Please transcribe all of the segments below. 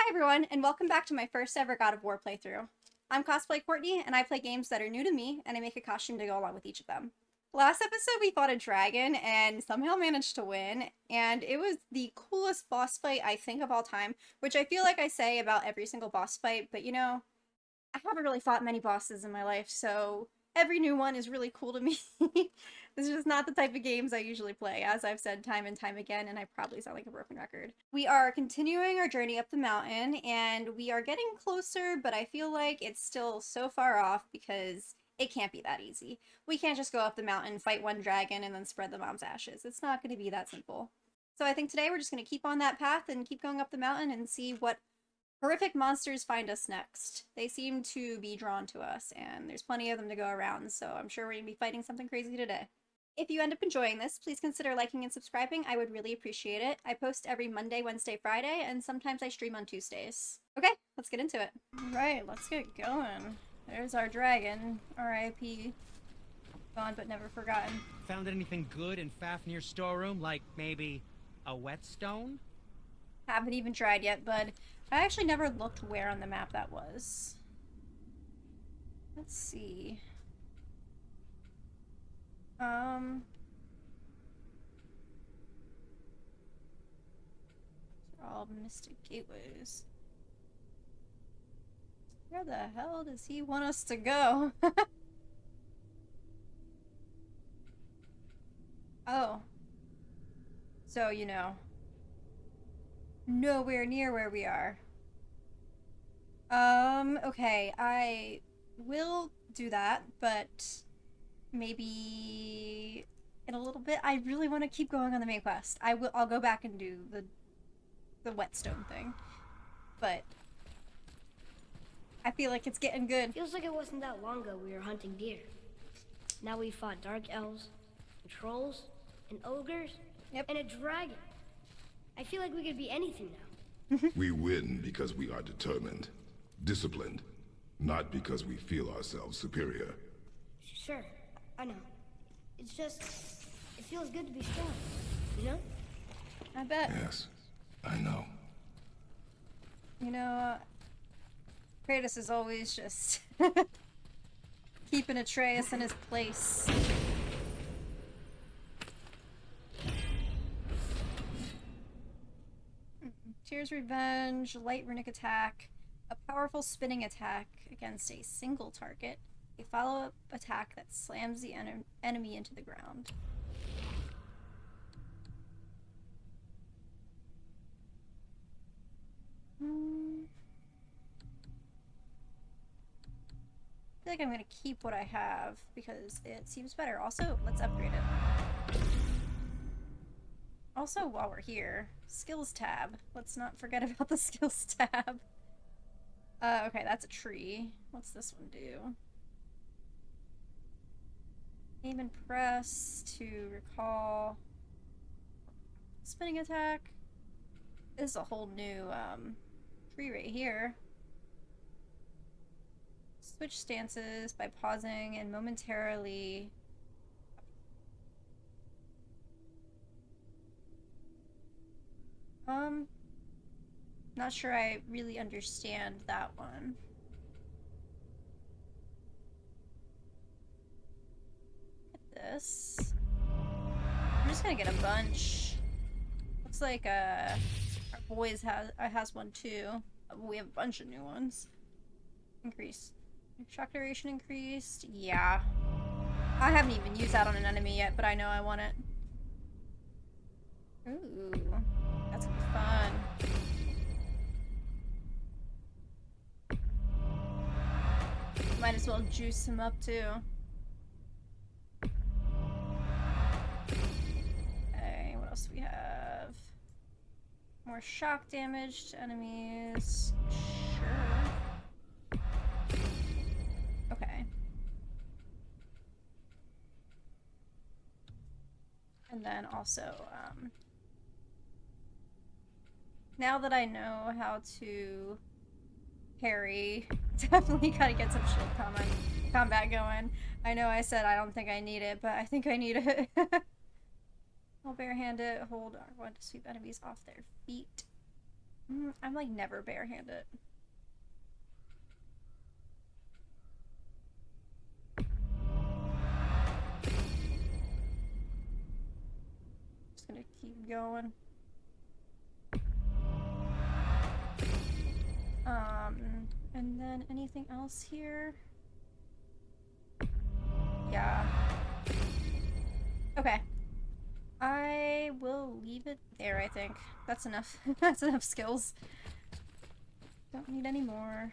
Hi everyone, and welcome back to my first ever God of War playthrough. I'm Cosplay Courtney, and I play games that are new to me, and I make a costume to go along with each of them. Last episode we fought a dragon, and somehow managed to win, and it was the coolest boss fight I think of all time, which I feel like I say about every single boss fight, but you know, I haven't really fought many bosses in my life, so every new one is really cool to me. This is just not the type of games I usually play, as I've said time and time again, and I probably sound like a broken record. We are continuing our journey up the mountain, and we are getting closer, but I feel like it's still so far off because it can't be that easy. We can't just go up the mountain, fight one dragon, and then spread the mom's ashes. It's not going to be that simple. So I think today we're just going to keep on that path and keep going up the mountain and see what horrific monsters find us next. They seem to be drawn to us, and there's plenty of them to go around, so I'm sure we're going to be fighting something crazy today. If you end up enjoying this, please consider liking and subscribing. I would really appreciate it. I post every Monday, Wednesday, Friday, and sometimes I stream on Tuesdays. Okay, let's get into it. Alright, let's get going. There's our dragon. R.I.P. Gone but never forgotten. Found anything good in Fafnir's storeroom, like maybe a whetstone? Haven't even tried yet, bud. I actually never looked where on the map that was. Let's see. These are all mystic gateways. Where the hell does he want us to go? Oh. So, you know. Nowhere near where we are. Okay, I will do that, but maybe in a little bit. I really want to keep going on the main quest. I'll go back and do the whetstone thing. But I feel like it's getting good. Feels like it wasn't that long ago we were hunting deer. Now we fought dark elves, and trolls, and ogres, and a dragon. I feel like we could be anything now. We win because we are determined, disciplined, not because we feel ourselves superior. Sure, I know. It's just, it feels good to be strong, you know? I bet. Yes, I know. You know, Kratos is always just keeping Atreus in his place. Tyr's Revenge, light runic attack, a powerful spinning attack against a single target, a follow-up attack that slams the enemy into the ground. I feel like I'm gonna keep what I have because it seems better. Also, let's upgrade it. Also, while we're here, skills tab. Let's not forget about the skills tab. Okay, that's a tree. What's this one do? Aim and press to recall. Spinning attack. This is a whole new tree right here. Switch stances by pausing and momentarily. Not sure I really understand that one. Get this. I'm just gonna get a bunch. Looks like our boys has one too. We have a bunch of new ones. Increase. Shock duration increased. Yeah. I haven't even used that on an enemy yet, but I know I want it. Ooh. That's gonna be fun. Might as well juice him up too. Okay, what else do we have? More shock damage to enemies. Sure. Okay. And then also, now that I know how to parry, definitely gotta get some shield combat going. I know I said I don't think I need it, but I think I need it. I'll barehand it, hold R1 to sweep enemies off their feet. I'm like never barehanded. Just gonna keep going. And then anything else here? Yeah. Okay. I will leave it there, I think. That's enough. That's enough skills. Don't need any more.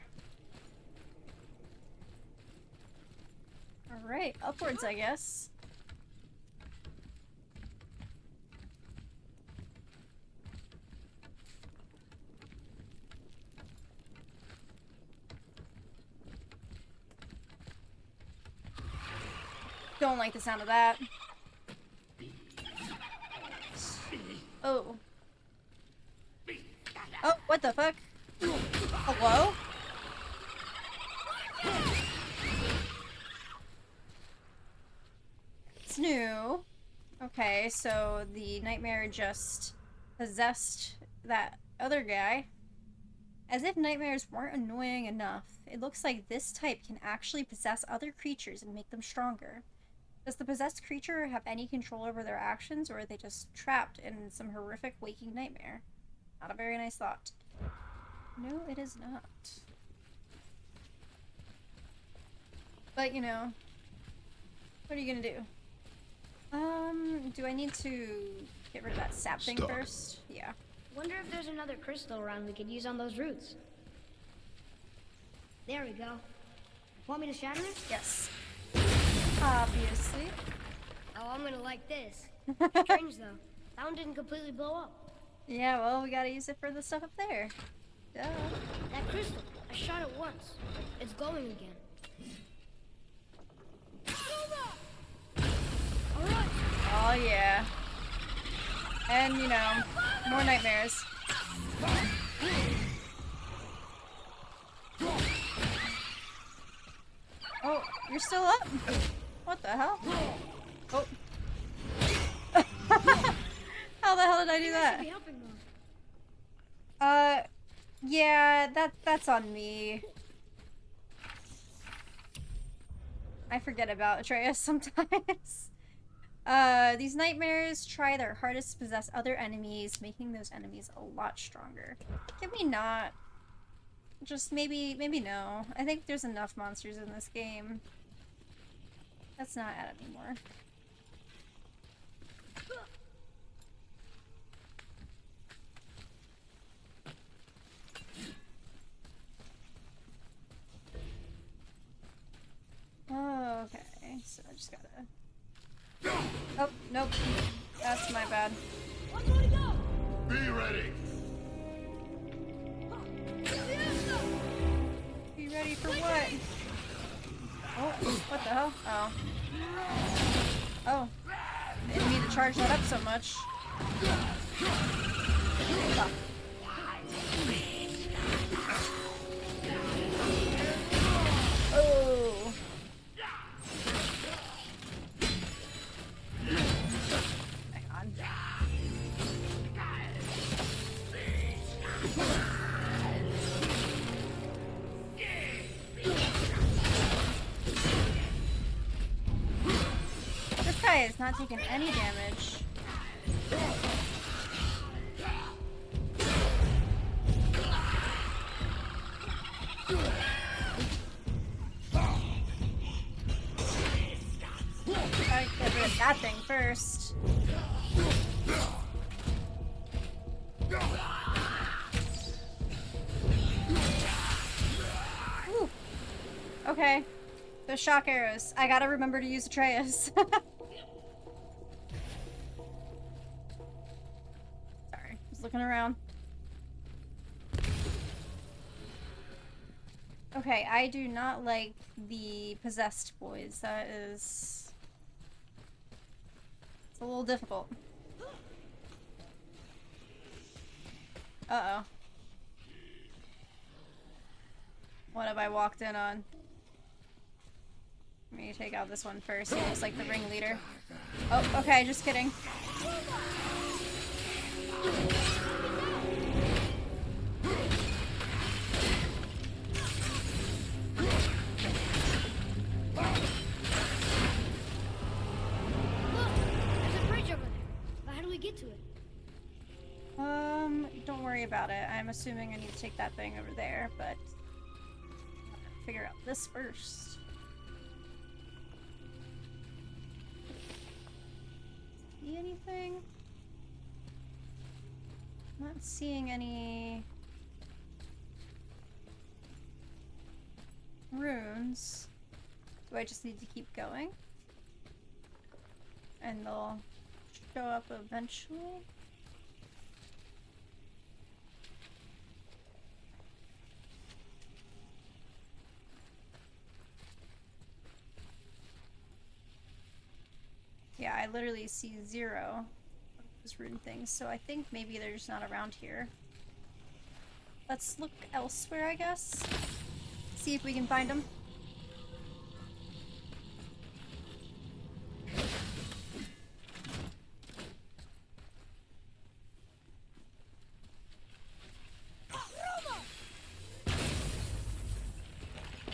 Alright, upwards, I guess. Don't like the sound of that. Oh. Oh, what the fuck? Hello? It's new. Okay, so the nightmare just possessed that other guy. As if nightmares weren't annoying enough, it looks like this type can actually possess other creatures and make them stronger. Does the possessed creature have any control over their actions, or are they just trapped in some horrific waking nightmare? Not a very nice thought. No, it is not. But, you know, what are you gonna do? Do I need to get rid of that sap thing first? Yeah. Wonder if there's another crystal around we could use on those roots. There we go. Want me to shatter it? Yes. Obviously. Oh, I'm gonna like this. Strange though. That one didn't completely blow up. Yeah, well, we gotta use it for the stuff up there. Duh. That crystal, I shot it once. It's glowing again. Alright. Oh, yeah. And, you know, more nightmares. Oh, you're still up? What the hell? Oh. How the hell did I do that? Yeah, that's on me. I forget about Atreus sometimes. These nightmares try their hardest to possess other enemies, making those enemies a lot stronger. Can we not? Just maybe no. I think there's enough monsters in this game. Let's not add any more. Oh, okay, so I just gotta... Oh, nope. That's my bad. Be ready. Be ready for what? Oh, what the hell? Oh. Oh. Didn't need to charge that up so much. Fuck. Oh. Hang on. This guy is not taking any damage. Gotta get rid of that thing first. Ooh. Okay. Those shock arrows. I gotta remember to use Atreus. Sorry, just looking around. Okay, I do not like the possessed boys. That is... It's a little difficult. Uh-oh. What have I walked in on? Let me take out this one first. He looks like the ringleader. Oh, okay, just kidding. about it. I'm assuming I need to take that thing over there, but figure out this first. See anything? Not seeing any runes. Do I just need to keep going? And they'll show up eventually? Yeah, I literally see 0 of those rune things, so I think maybe they're just not around here. Let's look elsewhere, I guess. See if we can find them.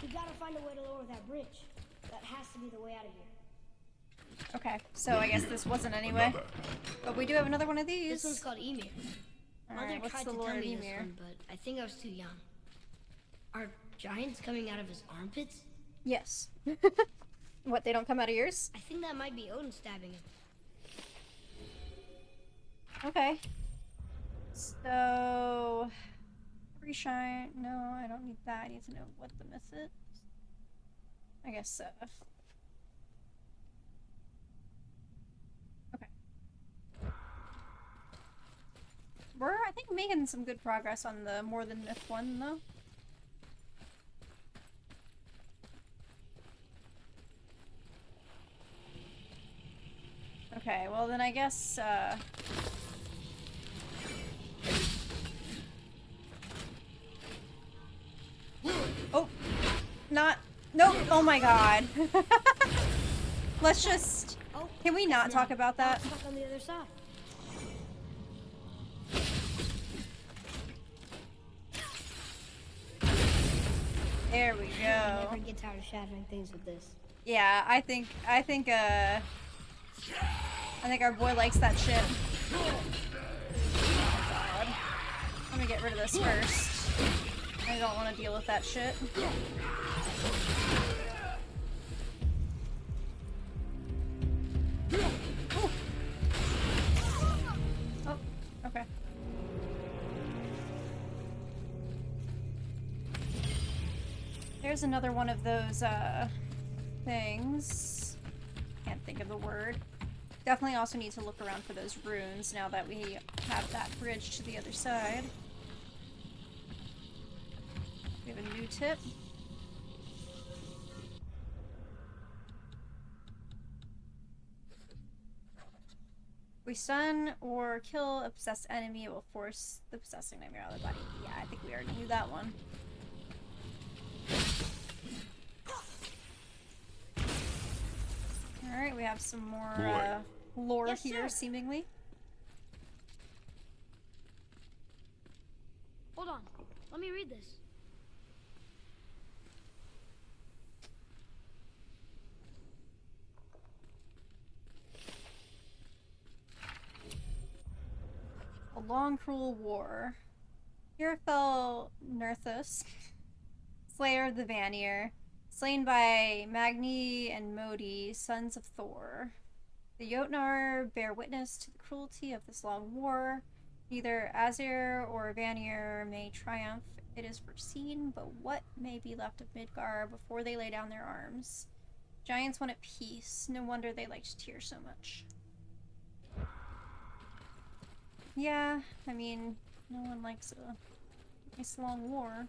We gotta find a way to lower that bridge. That has to be the way out of here. Okay, so I guess this wasn't anyway. Another. But we do have another one of these. This one's called Ymir. Mother Alright, what's tried the to lore tell of me this Ymir? one, but I think I was too young. Are giants coming out of his armpits? Yes. What, they don't come out of yours? I think that might be Odin stabbing him. Okay. So... Reshine... No, I don't need that. I need to know what the myth is. I guess so. Okay. We're, I think, making some good progress on the more than myth one, though. Okay, well then I guess, oh! Not- Nope! Oh my god! Let's just... Oh, Can we not talk about now that? it's stuck on the other side. There we I go. never get tired of shattering things with this. Yeah, I think our boy likes that shit. Oh god. Let me get rid of this first. I don't want to deal with that shit. Oh, okay. There's another one of those, things. Can't think of the word. Definitely also need to look around for those runes now that we have that bridge to the other side. We have a new tip. We stun or kill a possessed enemy, it will force the possessing nightmare out of the body. Yeah, I think we already knew that one. Alright, we have some more lore Yes, here, sir. seemingly. Hold on. Let me read this. A long, cruel war. Here fell Nerthus, slayer of the Vanir, slain by Magni and Modi, sons of Thor. The Jotnar bear witness to the cruelty of this long war. Neither Azir or Vanir may triumph, it is foreseen, but what may be left of Midgar before they lay down their arms? Giants wanted peace, no wonder they liked Tyr so much. Yeah, I mean, no one likes a nice long war.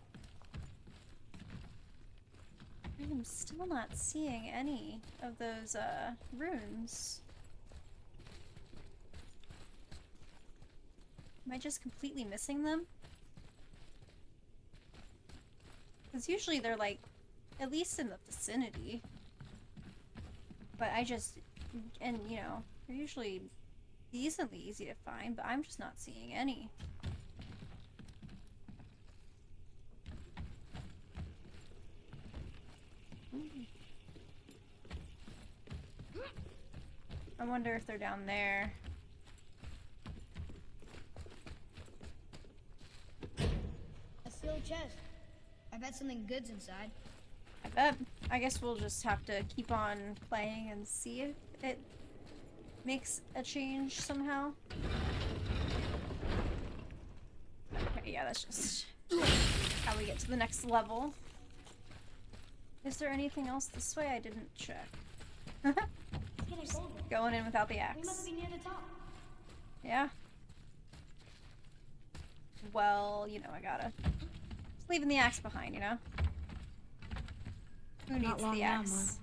I am still not seeing any of those, runes. Am I just completely missing them? Because usually they're, like, at least in the vicinity. But I just, and, you know, they're usually decently easy to find, but I'm just not seeing any. I wonder if they're down there. chest. I bet something good's inside. I bet. I guess we'll just have to keep on playing and see if it makes a change somehow. Okay, yeah, that's just how we get to the next level. Is there anything else this way? I didn't check. It's getting colder. Going in without the axe. We must be near the top. Yeah. Well, you know, I gotta. Just leaving the axe behind, you know? Who Not needs long the now, axe?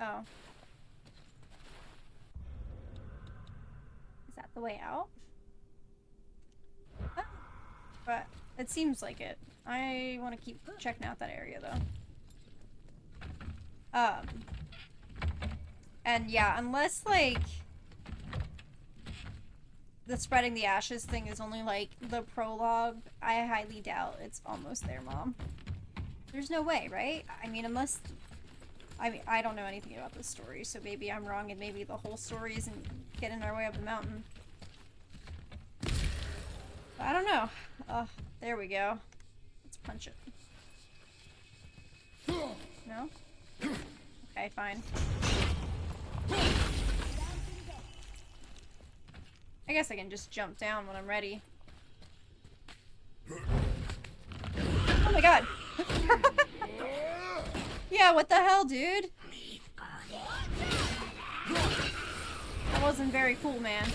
Oh. Is that the way out? Oh. But it seems like it. I want to keep checking out that area though. And yeah, unless like the spreading the ashes thing is only like the prologue, I highly doubt it's almost there, Mom. There's no way, right? I mean, unless... I mean, I don't know anything about this story, so maybe I'm wrong and maybe the whole story isn't getting our way up the mountain. But I don't know. There we go. Let's punch it. No? Okay, fine. I guess I can just jump down when I'm ready. Oh my god! Yeah, what the hell, dude? That wasn't very cool, man.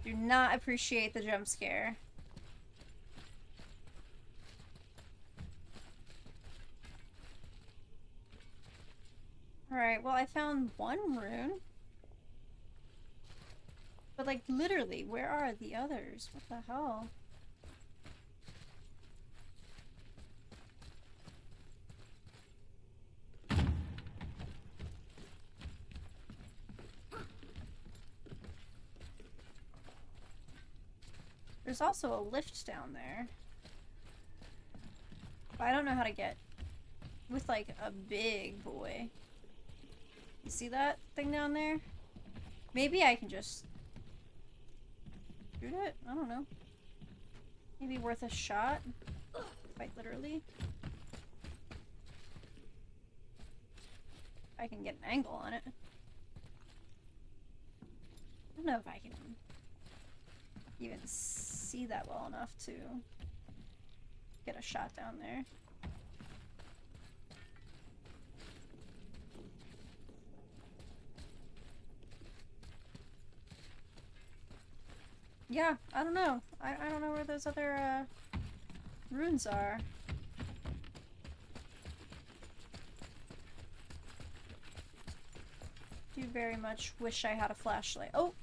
Do not appreciate the jump scare. Alright, well I found one rune. But like literally, where are the others? What the hell? There's also a lift down there. But I don't know how to get with like a big boy. You see that thing down there? Maybe I can just shoot it? I don't know. Maybe worth a shot? Quite literally. I can get an angle on it. I don't know if I can even see that well enough to get a shot down there. Yeah, I don't know. I don't know where those other runes are. Do very much wish I had a flashlight. Oh!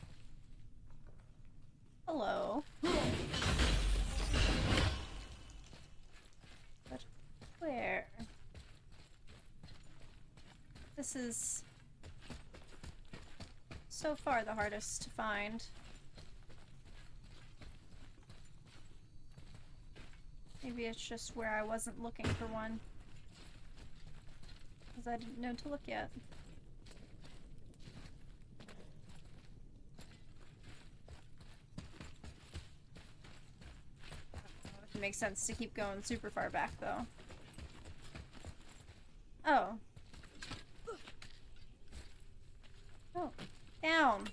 Hello. But where? This is so far the hardest to find. Maybe it's just where I wasn't looking for one. Because I didn't know to look yet. It makes sense to keep going super far back, though. Oh. Oh. Down.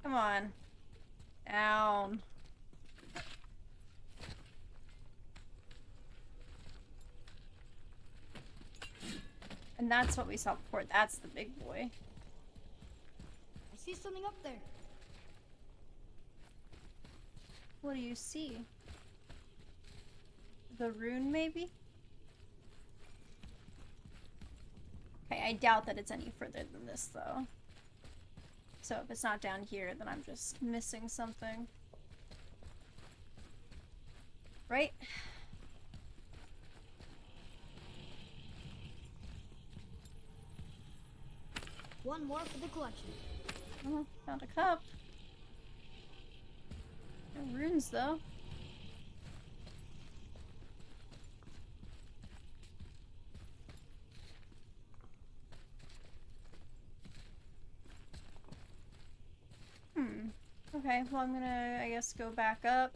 Come on. Down. And that's what we saw before. That's the big boy. I see something up there. What do you see? The rune, maybe? Okay, I doubt that it's any further than this, though. So if it's not down here, then I'm just missing something. Right? One more for the collection. Oh, found a cup. No runes, though. Okay, well I'm gonna, I guess, go back up.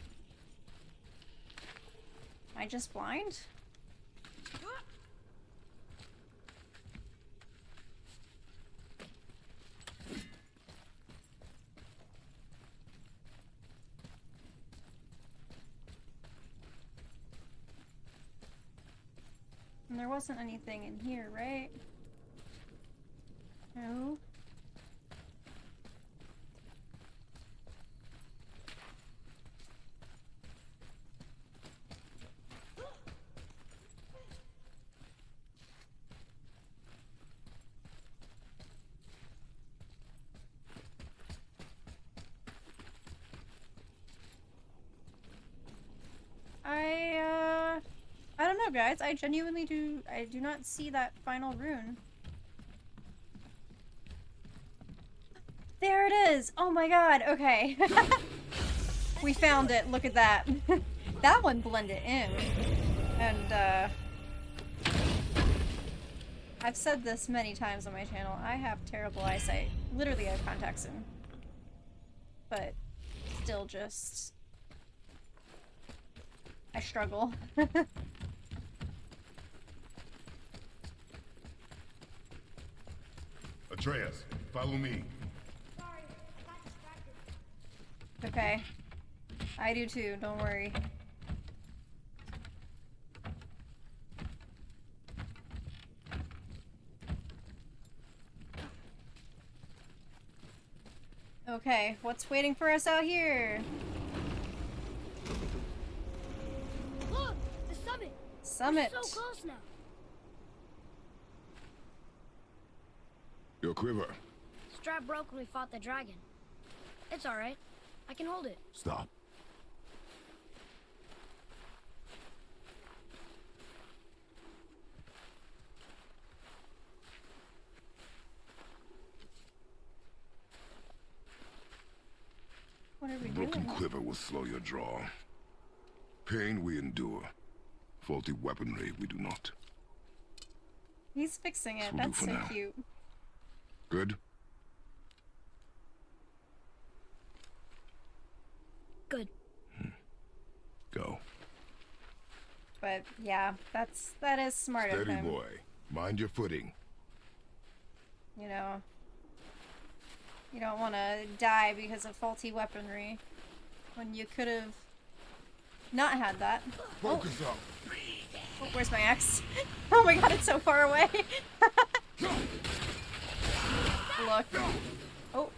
Am I just blind? And there wasn't anything in here, right? No. I don't know, guys. I genuinely do not see that final rune. There it is! Oh my god, okay. We found it, look at that. That one blended in. And, I've said this many times on my channel. I have terrible eyesight. Literally, I have contacts in. But, still just... I struggle. Atreus, follow me. Sorry, I got distracted. Okay. I do too, don't worry. Okay, what's waiting for us out here? Look! The summit! Summit. We're so close now. Your quiver. Strap broke when we fought the dragon. It's alright. I can hold it. Stop. What are we Broken doing? quiver will slow your draw. Pain we endure. Faulty weaponry we do not. He's fixing it. This'll do That's for so now. cute. Good? Good. Go. But yeah, that is smart of Steady, him. boy. Mind your footing. You know, you don't want to die because of faulty weaponry when you could have not had that. Focus up. Oh, where's my axe? Oh my god, it's so far away. Look. Oh. Oh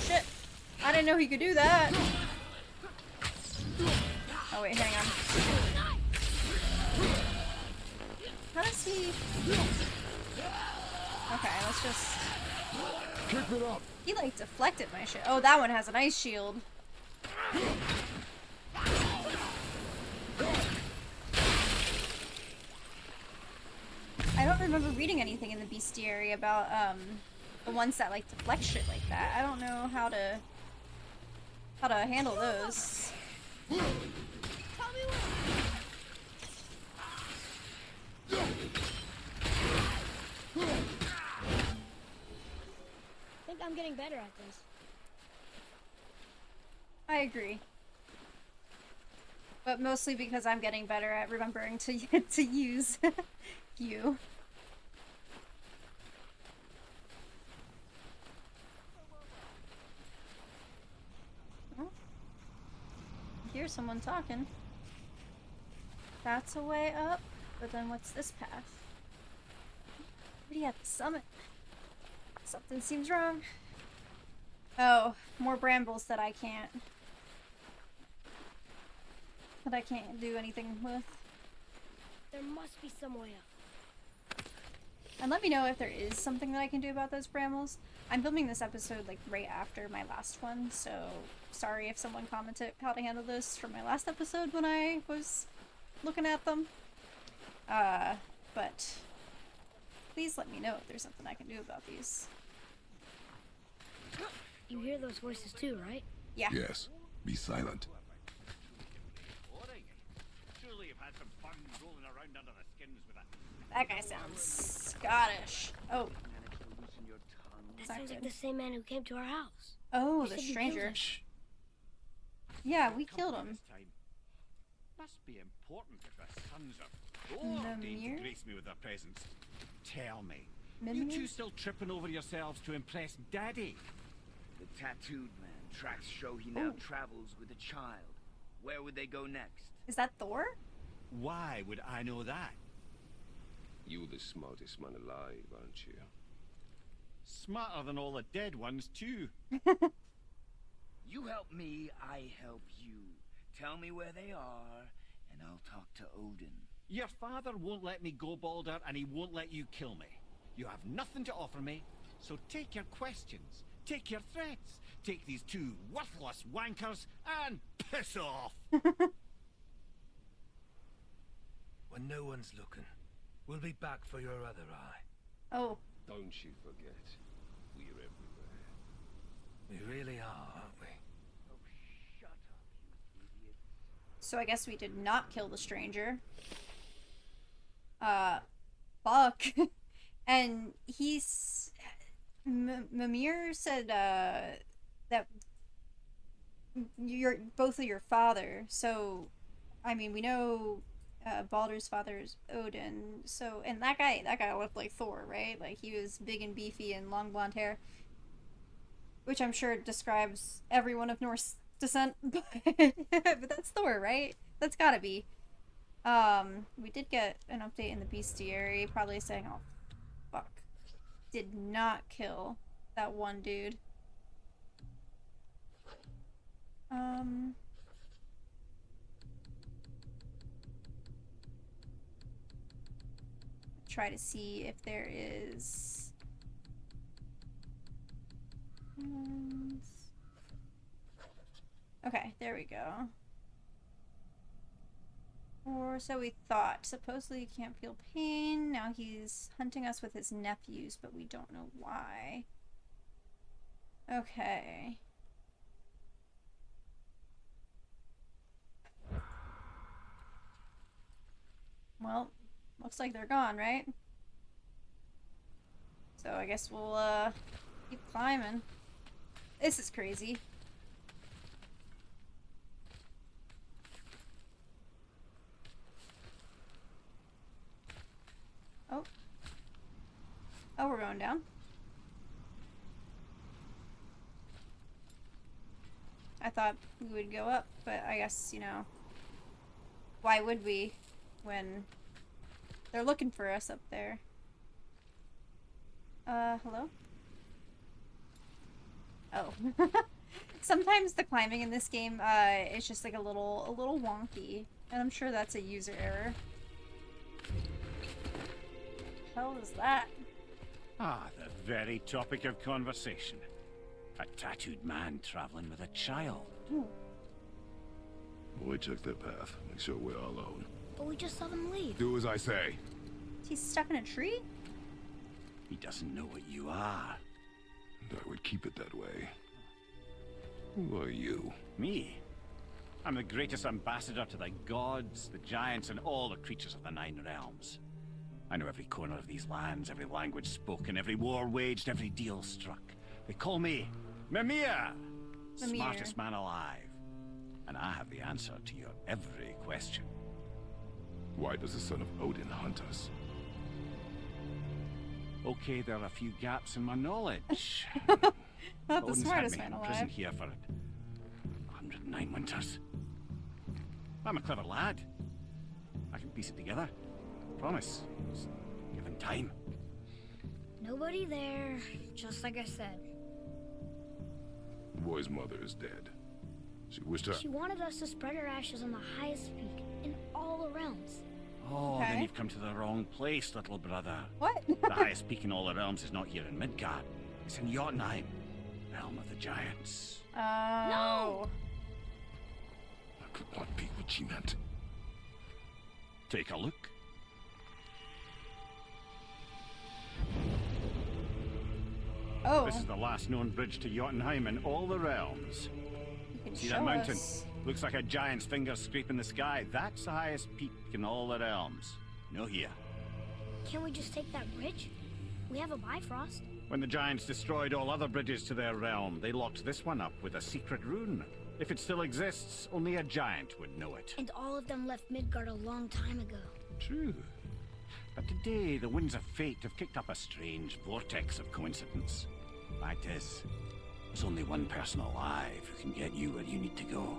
shit. I didn't know he could do that. Oh wait, hang on. How does he... Okay, let's just... Keep it up. He like deflected my shit. Oh, that one has an ice shield. I don't remember reading anything in the bestiary about the ones that like deflect shit like that. I don't know how to handle those. I think I'm getting better at this. I agree. But mostly because I'm getting better at remembering to to use you. Oh. I hear someone talking. That's a way up, but then what's this path? Already at the summit. Something seems wrong. Oh, more brambles that I can't do anything with. There must be some way up. And let me know if there is something that I can do about those brambles. I'm filming this episode like right after my last one, so sorry if someone commented how to handle this from my last episode when I was looking at them. But please let me know if there's something I can do about these. You hear those voices too, right? Yeah. Yes. Be silent. Surely you've had some fun rolling around under the skins with that. That guy sounds Scottish. Oh. Managed to loosen your That Not sounds like good. the same man who came to our house. Oh, You the said you killed stranger. him. Yeah, we killed him. This time. Must be important if the sons of Lord deign Mimir? to grace me with their presence. Tell me, you Mimir? two still tripping over yourselves to impress Daddy? The tattooed man tracks show he now travels with a child. Where would they go next? Is that Thor? Why would I know that? You're the smartest man alive, aren't you? Smarter than all the dead ones, too. You help me, I help you. Tell me where they are, and I'll talk to Odin. Your father won't let me go, Balder, and he won't let you kill me. You have nothing to offer me, so take your questions, take your threats, take these two worthless wankers, and piss off! When no one's looking, we'll be back for your other eye. Oh, Don't you forget, we're everywhere. We really are, aren't we? Oh, shut up, you idiot. so I guess we did not kill the stranger. Fuck. And he's... Mimir said, that you're both of your father, so, I mean, we know, Baldur's father is Odin, so, and that guy looked like Thor, right? Like, he was big and beefy and long blonde hair, which I'm sure describes everyone of Norse descent, but that's Thor, right? That's gotta be. We did get an update in the bestiary, probably saying, oh, fuck. Did not kill that one dude. Try to see if there is... Okay, there we go. Or so we thought. Supposedly he can't feel pain. Now he's hunting us with his nephews, but we don't know why. Okay. Well, looks like they're gone, right? So I guess we'll, keep climbing. This is crazy. Oh. Oh, we're going down. I thought we would go up, but I guess, you know, why would we when they're looking for us up there? Hello? Oh. Sometimes the climbing in this game, is just like a little wonky. And I'm sure that's a user error. The hell is that? Ah, the very topic of conversation. A tattooed man traveling with a child. Boy, check their path. Make sure we're all alone. But we just saw them leave. Do as I say. He's stuck in a tree? He doesn't know what you are. And I would keep it that way. Who are you? Me? I'm the greatest ambassador to the gods, the giants, and all the creatures of the Nine Realms. I know every corner of these lands, every language spoken, every war waged, every deal struck. They call me Mimir, Mimir. smartest man alive. And I have the answer to your every question. Why does the son of Odin hunt us? Okay, there are a few gaps in my knowledge. Not the Odin's smartest had me man in prison alive. here for 109 winters. I'm a clever lad. I can piece it together. Promise. Just given time. Nobody there, just like I said. The boy's mother is dead. She wished her... She wanted us to spread her ashes on the highest peak in all the realms. Oh, Okay. then you've come to the wrong place, little brother. What? The highest peak in all the realms is not here in Midgard. It's in Jotunheim, realm of the giants. No! That could not be what she meant. Take a look. Oh, This is the last known bridge to Jotunheim in all the realms. you can See show that mountain? us. Looks like a giant's finger scraping the sky. That's the highest peak in all the realms. No here. Can't we just take that bridge? We have a Bifrost. When the giants destroyed all other bridges to their realm, they locked this one up with a secret rune. If it still exists, only a giant would know it. And all of them left Midgard a long time ago. True. But today, the winds of fate have kicked up a strange vortex of coincidence. Fact is, there's only one person alive who can get you where you need to go.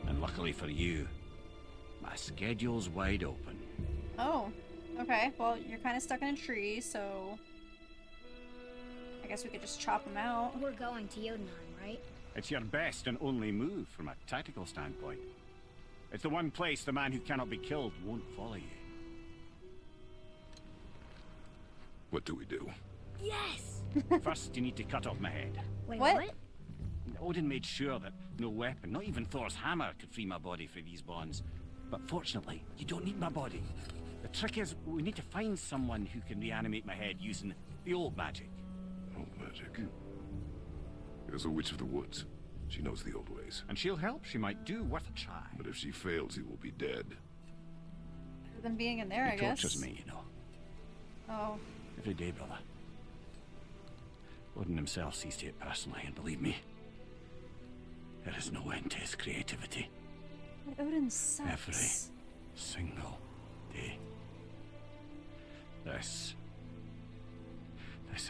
And luckily for you, my schedule's wide open. Oh, okay. Well, you're kind of stuck in a tree, so I guess we could just chop him out. We're going to Jotunheim, right? It's your best and only move from a tactical standpoint. It's the one place the man who cannot be killed won't follow you. What do we do? Yes! First, you need to cut off my head. Wait, What? what? Odin made sure that no weapon, not even Thor's hammer, could free my body from these bonds. But fortunately, you don't need my body. The trick is, we need to find someone who can reanimate my head using the old magic. Old magic. There's a witch of the woods. She knows the old ways. And she'll help. She might do worth a try. But if she fails, he will be dead. Better than being in there, I He guess. tortures me, you know. Oh. Every day, brother. Odin himself sees to it personally, and believe me, there is no end to his creativity. Odin sucks. Every single day. This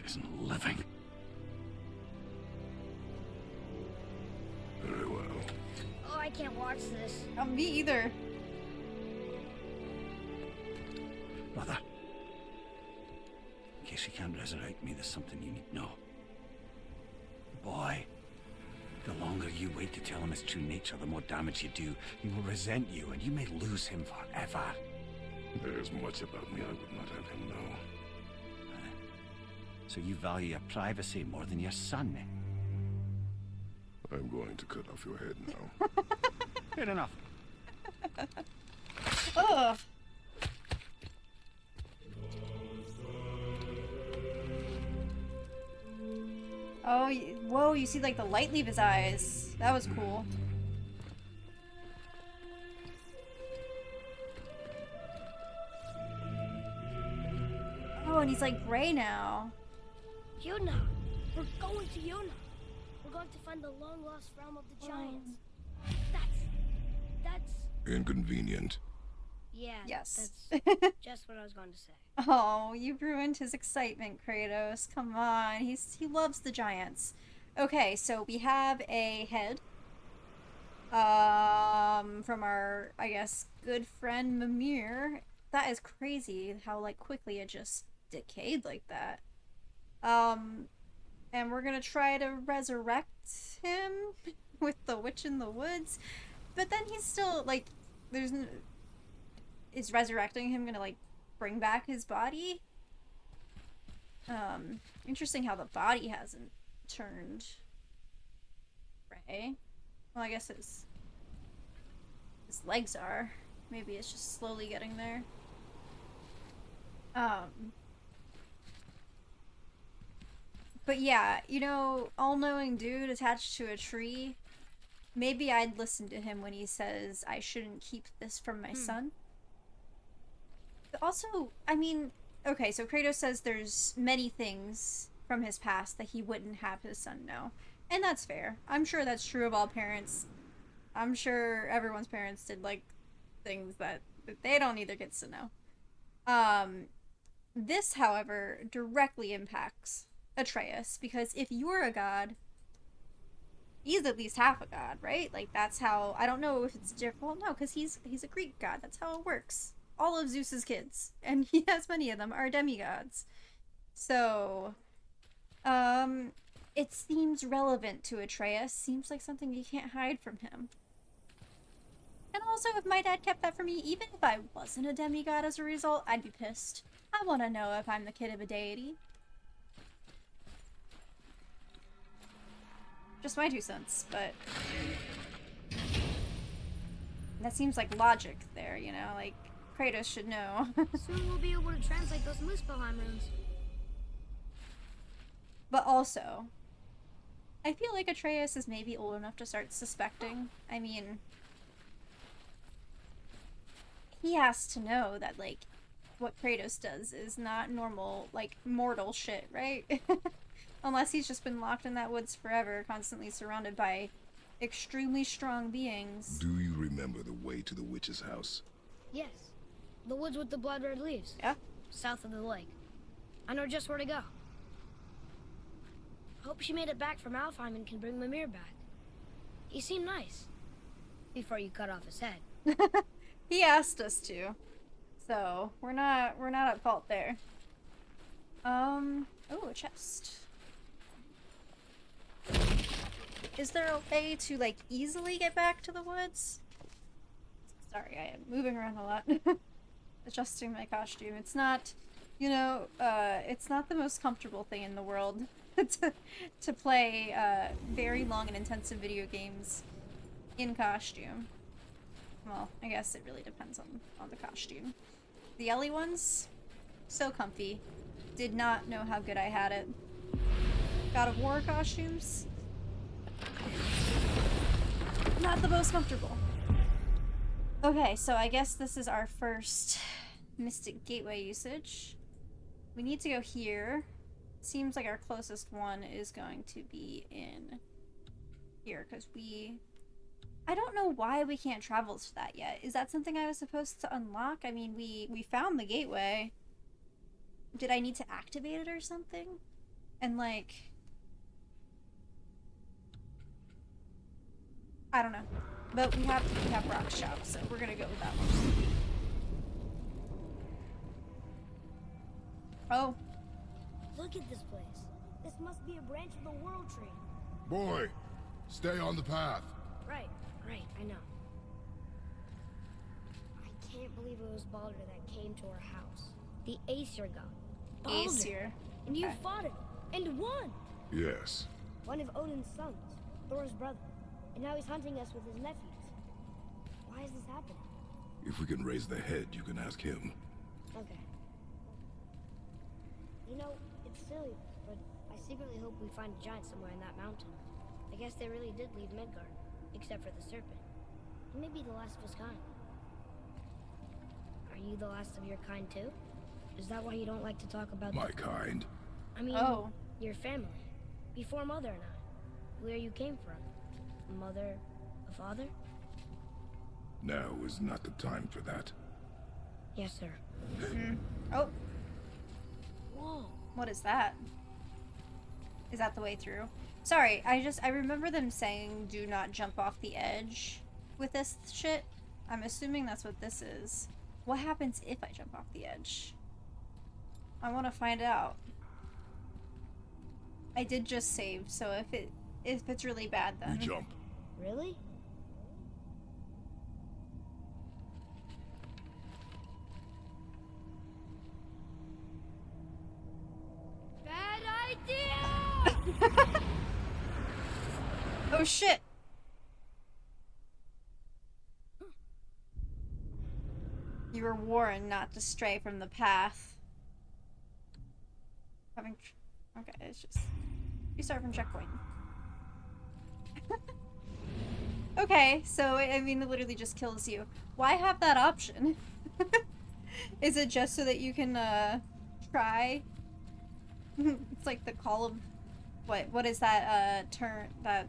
isn't living. Very well. Oh, I can't watch this. Me either. Brother, in case you can't resurrect me, there's something you need to know. Boy, the longer you wait to tell him his true nature, the more damage you do. He will resent you, and you may lose him forever. There is much about me I would not have him know. So you value your privacy more than your son? I'm going to cut off your head now. Fair enough. Ugh. Oh, whoa, you see like the light leave his eyes. That was cool. Oh, and he's like gray now. Jotunheim. We're going to Jotunheim. We're going to find the long-lost realm of the giants. That's... Inconvenient. Yeah, Yes. that's just what I was going to say. Oh, you ruined his excitement, Kratos. Come on, he loves the giants. Okay, so we have a head. From our, I guess, good friend Mimir. That is crazy how like quickly it just decayed like that. And we're gonna try to resurrect him with the witch in the woods, but then he's still like, is resurrecting him gonna like bring back his body? Interesting how the body hasn't turned gray. Well, I guess his legs are. Maybe it's just slowly getting there. But yeah, you know, all-knowing dude attached to a tree. Maybe I'd listen to him when he says I shouldn't keep this from my son. But also, I mean, okay, so Kratos says there's many things from his past that he wouldn't have his son know. And that's fair. I'm sure that's true of all parents. I'm sure everyone's parents did, like, things that they don't need their kids to know. This, however, directly impacts Atreus, because if you're a god, he's at least half a god, right? Like, that's how, I don't know if it's different. Well, no, because he's a Greek god. That's how it works. All of Zeus's kids, and he has many of them, are demigods. So, it seems relevant to Atreus. Seems like something you can't hide from him. And also, if my dad kept that from me, even if I wasn't a demigod as a result, I'd be pissed. I want to know if I'm the kid of a deity. Just my 2 cents, but that seems like logic there, you know? Like, Kratos should know. Soon we'll be able to translate those Muspelheim runes. But also, I feel like Atreus is maybe old enough to start suspecting. I mean, he has to know that, like, what Kratos does is not normal, like, mortal shit, right? Unless he's just been locked in that woods forever, constantly surrounded by extremely strong beings. Do you remember the way to the witch's house? Yes. The woods with the blood red leaves. Yeah. South of the lake. I know just where to go. Hope she made it back from Alfheim and can bring Mimir back. He seemed nice. Before you cut off his head. He asked us to. So, we're not at fault there. Oh, a chest. Is there a way to, like, easily get back to the woods? Sorry, I am moving around a lot. Adjusting my costume. It's not, you know, it's not the most comfortable thing in the world to play very long and intensive video games in costume. Well, I guess it really depends on the costume. The Ellie ones, so comfy. Did not know how good I had it. God of War costumes, not the most comfortable. Okay, so I guess this is our first Mystic Gateway usage. We need to go here. Seems like our closest one is going to be in here, because I don't know why we can't travel to that yet. Is that something I was supposed to unlock? I mean, we found the gateway. Did I need to activate it or something? And, like, I don't know. But we have Brok's shop, so we're gonna go with that one. Oh. Look at this place. This must be a branch of the World Tree. Boy, stay on the path. Right, I know. I can't believe it was Baldur that came to our house. The Aesir god. Baldur. Aesir. And you Okay. fought him. And won! Yes. One of Odin's sons. Thor's brother. And now he's hunting us with his nephews. Why is this happening? If we can raise the head, you can ask him. Okay. You know, it's silly, but I secretly hope we find a giant somewhere in that mountain. I guess they really did leave Midgard, except for the serpent. He may be the last of his kind. Are you the last of your kind too? Is that why you don't like to talk about My kind? I mean, Oh. your family. Before Mother and I. Where you came from. A mother, a father? Now is not the time for that. Yes, sir. Oh, Whoa. what is that? Is that the way through? Sorry, I remember them saying do not jump off the edge with this shit. I'm assuming that's what this is. What happens if I jump off the edge? I want to find out. I did just save, so if it's really bad then. We jump. Really? Bad idea! Oh shit! You were warned not to stray from the path. Okay, it's just you start from checkpoint. Okay, so I mean, it literally just kills you. Why have that option? Is it just so that you can try? It's like the call of what is that term that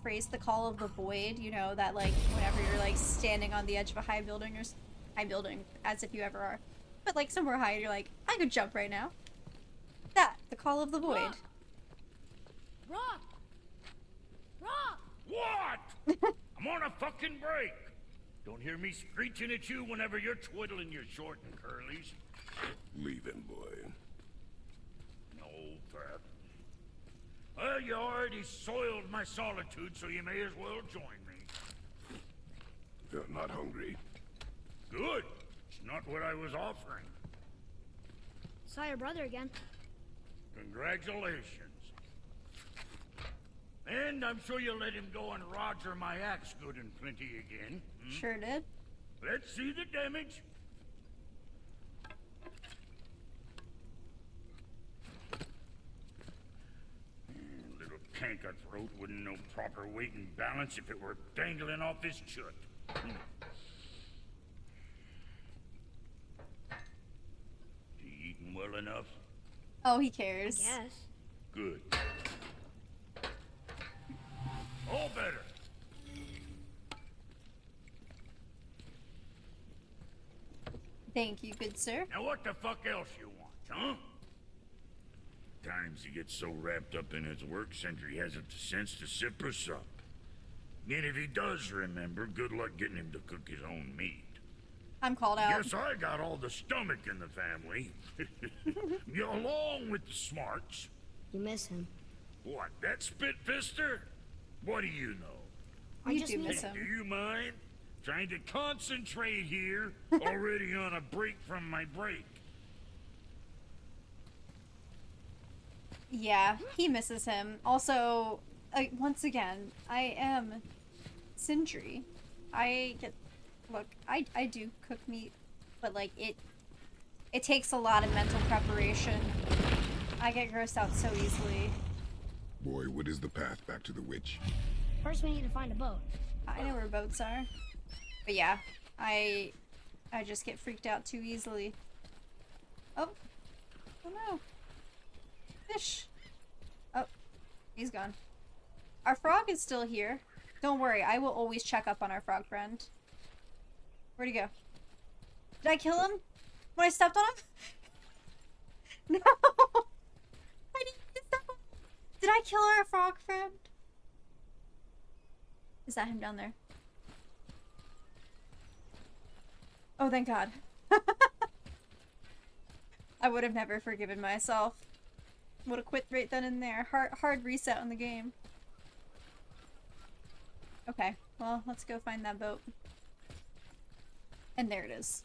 phrase, the call of the void, you know, that like whenever you're like standing on the edge of a high building or high building, as if you ever are, but like somewhere high, and you're like, I could jump right now. That, the call of the void. Brok! Brok! What? I'm on a fucking break. Don't hear me screeching at you whenever you're twiddling your short and curlies. Leave him, boy. No, Brad. Well, you already soiled my solitude, so you may as well join me. You're not hungry. Good. It's not what I was offering. Saw your brother again. Congratulations. And I'm sure you'll let him go and Roger my axe good and plenty again. Sure did. Let's see the damage. Little canker-throat wouldn't know proper weight and balance if it were dangling off his chut. Oh, he cares. Yes. Good. All better. Thank you, good sir. Now what the fuck else you want, huh? Times he gets so wrapped up in his work, Sentry hasn't the sense to sip or sup. And if he does remember, good luck getting him to cook his own meat. I'm called out. Guess I got all the stomach in the family. Along with the smarts. You miss him. What, that spit-fister? What do you know? You just do need- miss Do him. you mind? Trying to concentrate here, already on a break from my break. Yeah, he misses him. Also, once again, I am Sindri. Look, I do cook meat, but like it takes a lot of mental preparation. I get grossed out so easily. Boy, what is the path back to the witch? First, we need to find a boat. I know where boats are. But yeah, I just get freaked out too easily. Oh no. Fish. Oh, he's gone. Our frog is still here. Don't worry, I will always check up on our frog friend. Where'd he go? Did I kill him? When I stepped on him? No! I didn't step on him. Did I kill our frog friend? Is that him down there? Oh, thank God. I would have never forgiven myself. Would have quit right then and there. Hard reset on the game. Okay, well, let's go find that boat. And there it is.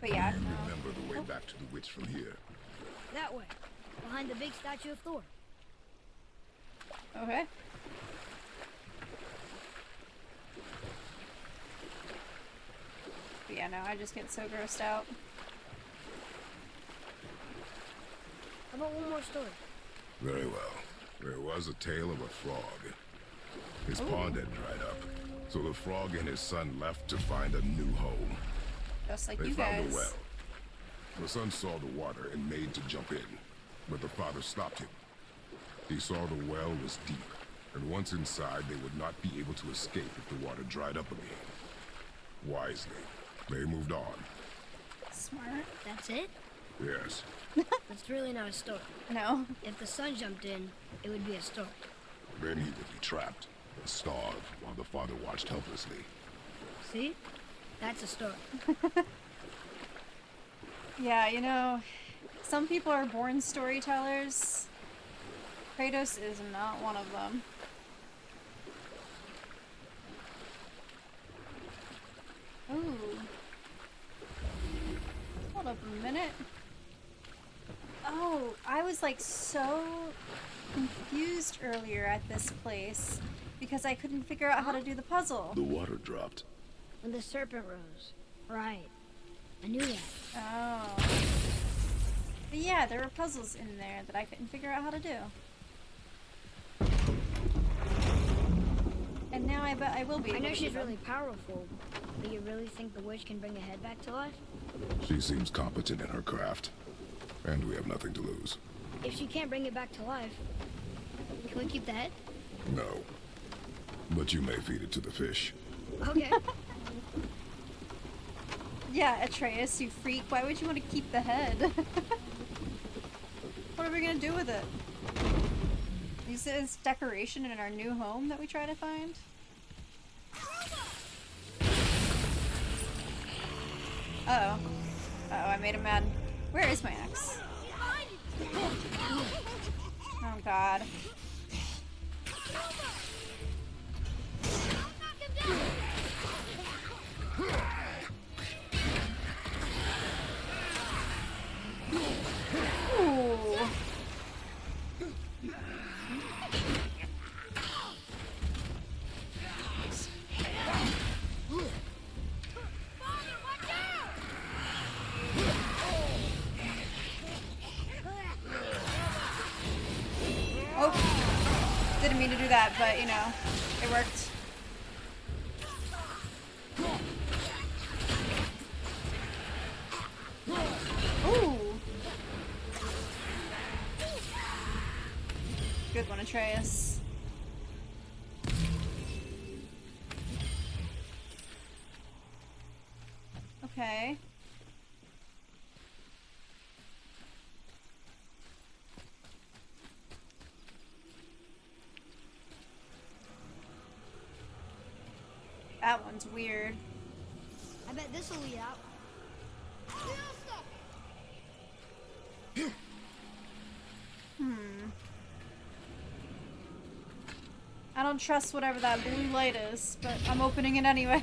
But yeah, Do you no. remember the way back to the witch from here? That way. Behind the big statue of Thor. Okay. But yeah, no, I just get so grossed out. How about one more story? Very well. There was a tale of a frog. His pond had dried up, so the frog and his son left to find a new home. Just like They you found guys. a well. The son saw the water and made to jump in, but the father stopped him. He saw the well was deep, and once inside, they would not be able to escape if the water dried up again. Wisely, they moved on. Smart. That's it? Yes. That's really not a story. No. If the sun jumped in, it would be a story. Then he would be trapped and starve while the father watched helplessly. See? That's a story. Yeah, you know, some people are born storytellers. Kratos is not one of them. Ooh. Hold up a minute. Oh, I was like so confused earlier at this place because I couldn't figure out how to do the puzzle. The water dropped. When the serpent rose. Right. I knew that. Oh. But yeah, there were puzzles in there that I couldn't figure out how to do. And now I bet I will be I able know to she's do them. really powerful, but you really think the witch can bring a head back to life? She seems competent in her craft, and we have nothing to lose. If she can't bring it back to life, can we keep the head? No. But you may feed it to the fish. Okay. Yeah, Atreus, you freak. Why would you want to keep the head? What are we gonna do with it? Use it as decoration in our new home that we try to find? Uh-oh. Uh-oh, I made him mad. Where is my axe? Oh god. Ooh. Oh, didn't mean to do that, but you know, it worked. Good one, Atreus. Okay. That one's weird. I bet this will lead out. I don't trust whatever that blue light is, but I'm opening it anyway.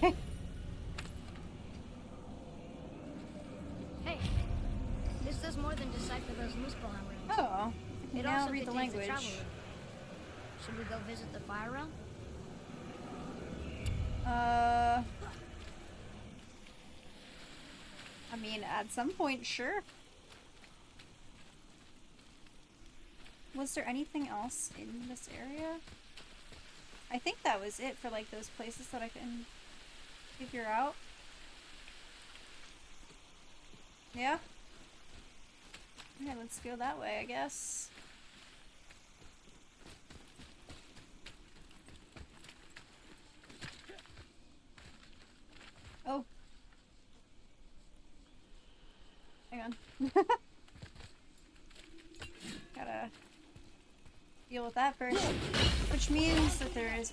Hey, this does more than decipher those Muspelheim runes. Oh, I can It now also read the contains language. travel route. Should we go visit the fire realm? I mean, at some point, sure. Was there anything else in this area? I think that was it for, like, those places that I can figure out. Yeah? Okay, let's go that way, I guess. Oh. Hang on. Gotta deal with that first. Which means that there is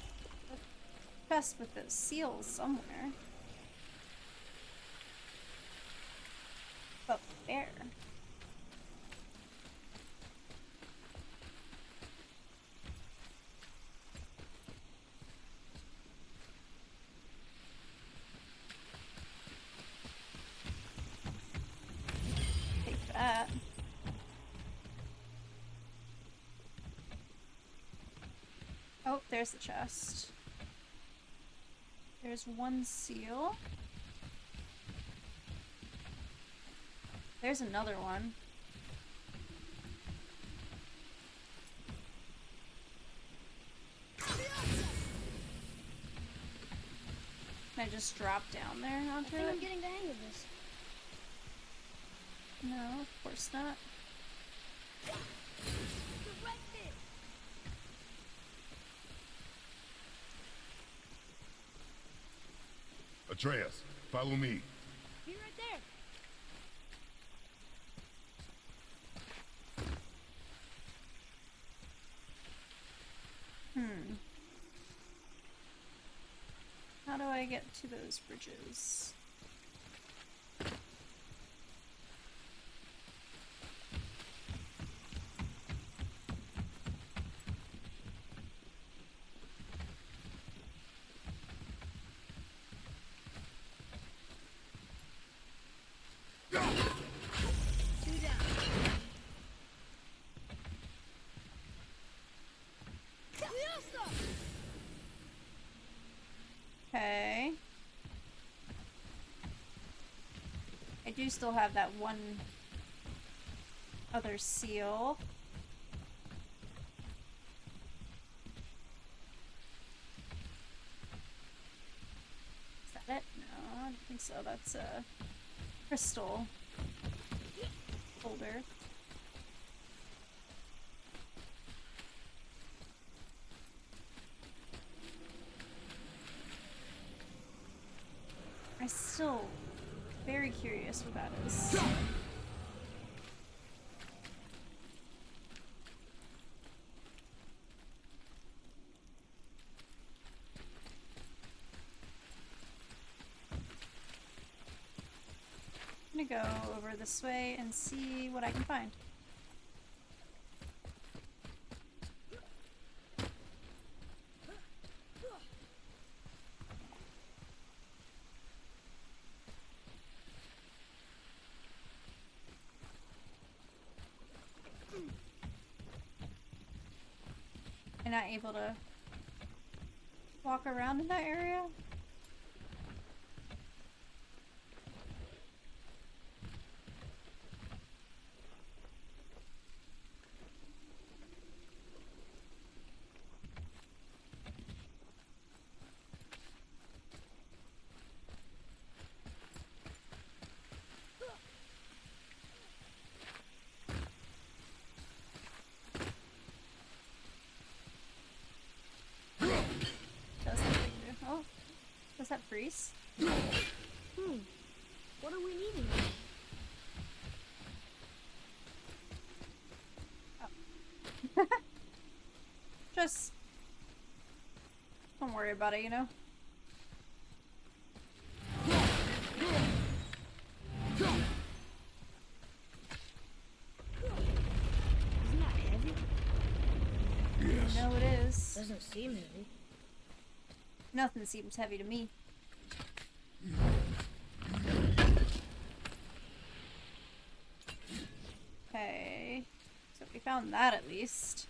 a chest with those seals somewhere. But where? Take that. Oh, there's the chest. There's one seal. There's another one. Can I just drop down there I onto think I'm it? getting the hang of this. No, of course not. Atreus, follow me. Be right there. How do I get to those bridges? Two down. Okay. I do still have that one other seal. Is that it? No, I don't think so. That's a crystal holder. I'm still very curious what that is. I'm gonna go over this way and see what I can find. I'm not able to walk around in that area. does that freeze? What are we needing? Just don't worry about it, you know? Isn't that heavy? Yes. No, it is. Doesn't seem heavy. Nothing seems heavy to me. Okay. So we found that at least.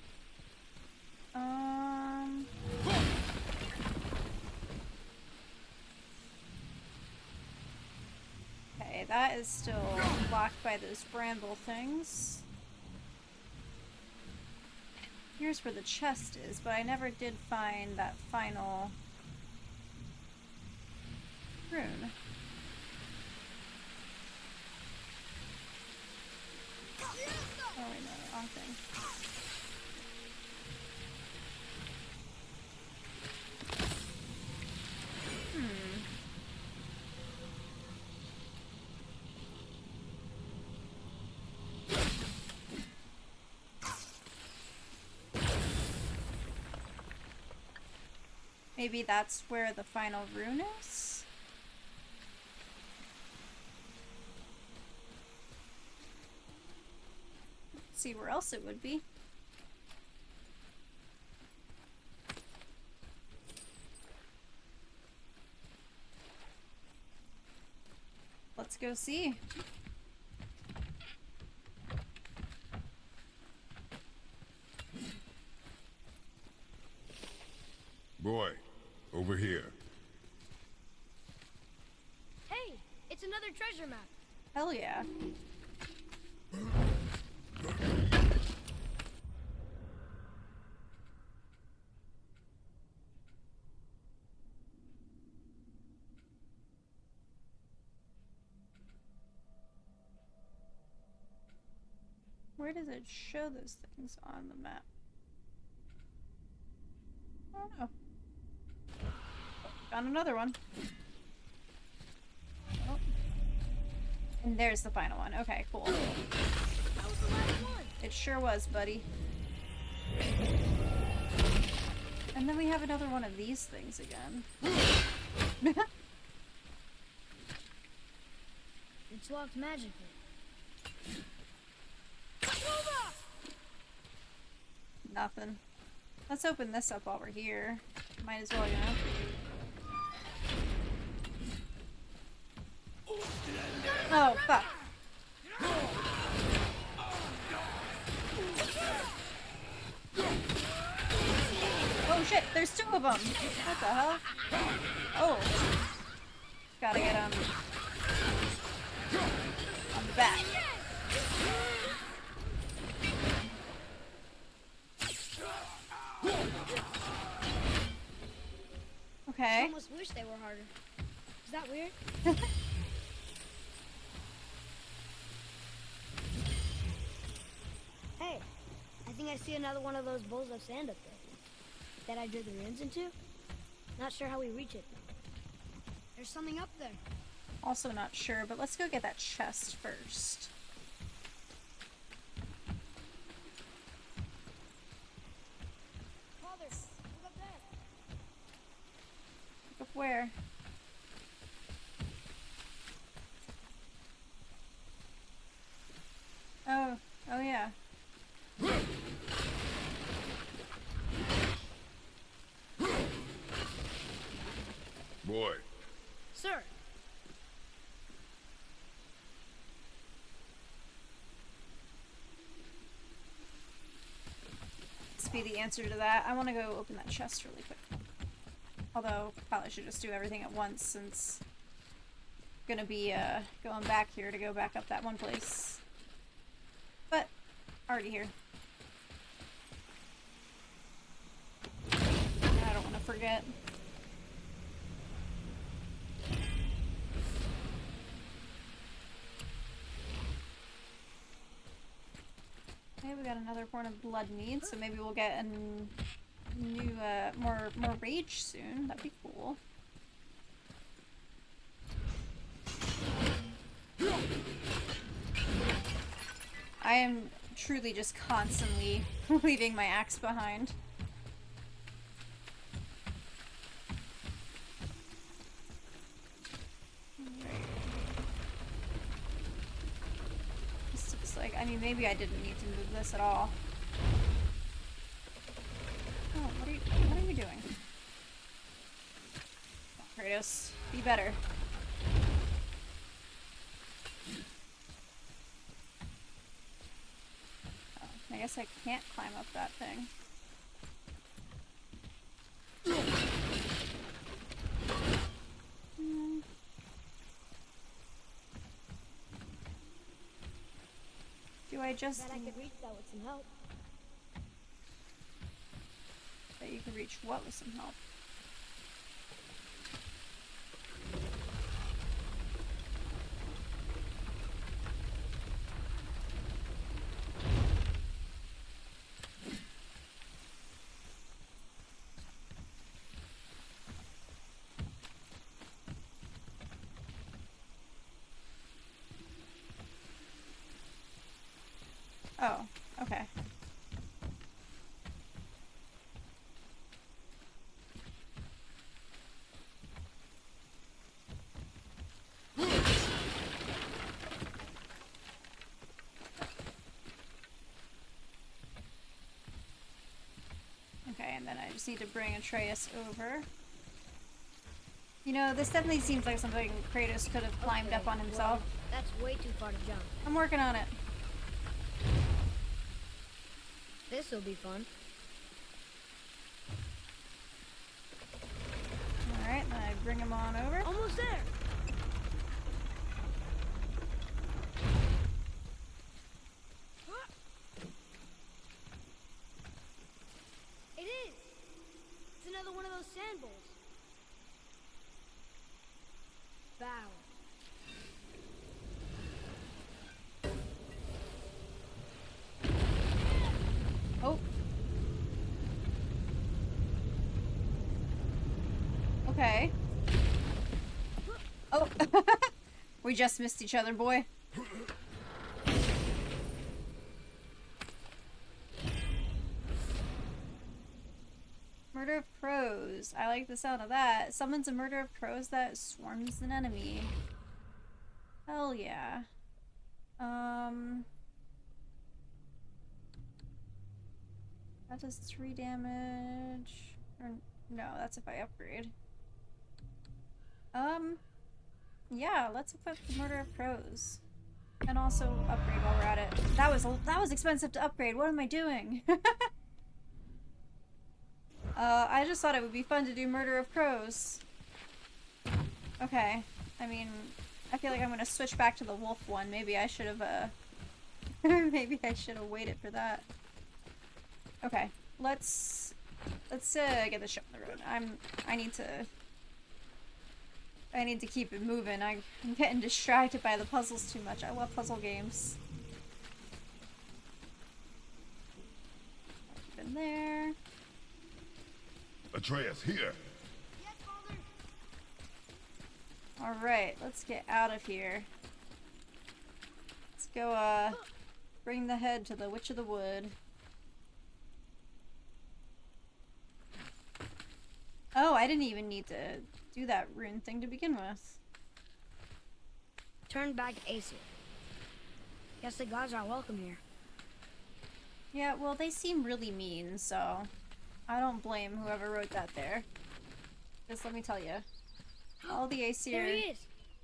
Okay, that is still blocked by those bramble things. Here's where the chest is, but I never did find that final rune. Oh wait, no, wrong thing. Maybe that's where the final rune is? Let's see where else it would be. Let's go see. Boy, over here. Hey, it's another treasure map. Hell yeah. Where does it show those things on the map? I don't know. Found another one. Oh. And there's the final one. Okay, cool. That was the last one. It sure was, buddy. And then we have another one of these things again. It's locked magically. Nothing. Let's open this up while we're here. Might as well, you know. Oh, fuck. Oh shit, there's two of them! What the hell? Oh. Gotta get on the back. I Okay. almost wish they were harder. Is that weird? Hey, I think I see another one of those bowls of sand up there. That I drew the runes into? Not sure how we reach it. There's something up there. Also not sure, but let's go get that chest first. Father, look up there. Look up where? Oh, oh yeah. Boy, Sir. This be the answer to that. I want to go open that chest really quick. Although, probably should just do everything at once since I'm gonna be going back here to go back up that one place. But, already here. I don't want to forget. Okay, we got another horn of blood mead, so maybe we'll get a new, more rage soon. That'd be cool. I am truly just constantly leaving my axe behind. This looks like, I mean, maybe I didn't need to move this at all. Oh, what are you doing? Oh, Kratos, be better. I guess I can't climb up that thing. Do I just... Bet I could reach that with some help. That you could reach what with some help? Oh, okay. Okay, and then I just need to bring Atreus over. You know, this definitely seems like something Kratos could have climbed up on himself. Well, that's way too far to jump. I'm working on it. This'll be fun. Alright, then I bring him on over. Almost there! It is! It's another one of those sand bowls. Bow. Oh. Okay. Oh. We just missed each other, boy. Murder of crows. I like the sound of that. Summons a murder of crows that swarms an enemy. Hell yeah. That does 3 damage. Or, no, that's if I upgrade. Yeah, let's equip the Murder of Crows. And also upgrade while we're at it. That was expensive to upgrade. What am I doing? I just thought it would be fun to do Murder of Crows. Okay. I mean, I feel like I'm gonna switch back to the wolf one. Maybe I should have, maybe I should have waited for that. Okay, let's get the show on the road. I need to keep it moving. I'm getting distracted by the puzzles too much. I love puzzle games. Been there. Atreus, here. Yes, Father. All right, let's get out of here. Let's go. Bring the head to the Witch of the Wood. Oh, I didn't even need to do that rune thing to begin with. Turn back Aesir. Guess the gods are welcome here. Yeah, well, they seem really mean, so I don't blame whoever wrote that there. Just let me tell you, all the Aesir There he is.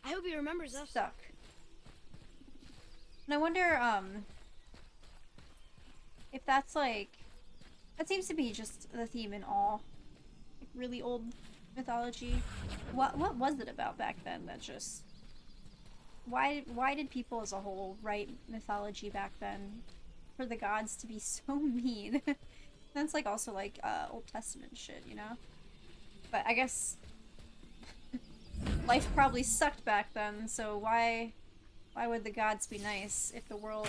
I hope he remembers us. stuck. And I wonder, if that's like, that seems to be just the theme in all really old mythology. What was it about back then that just why did people as a whole write mythology back then for the gods to be so mean? That's like also like Old Testament shit, you know? But I guess life probably sucked back then, so why would the gods be nice if the world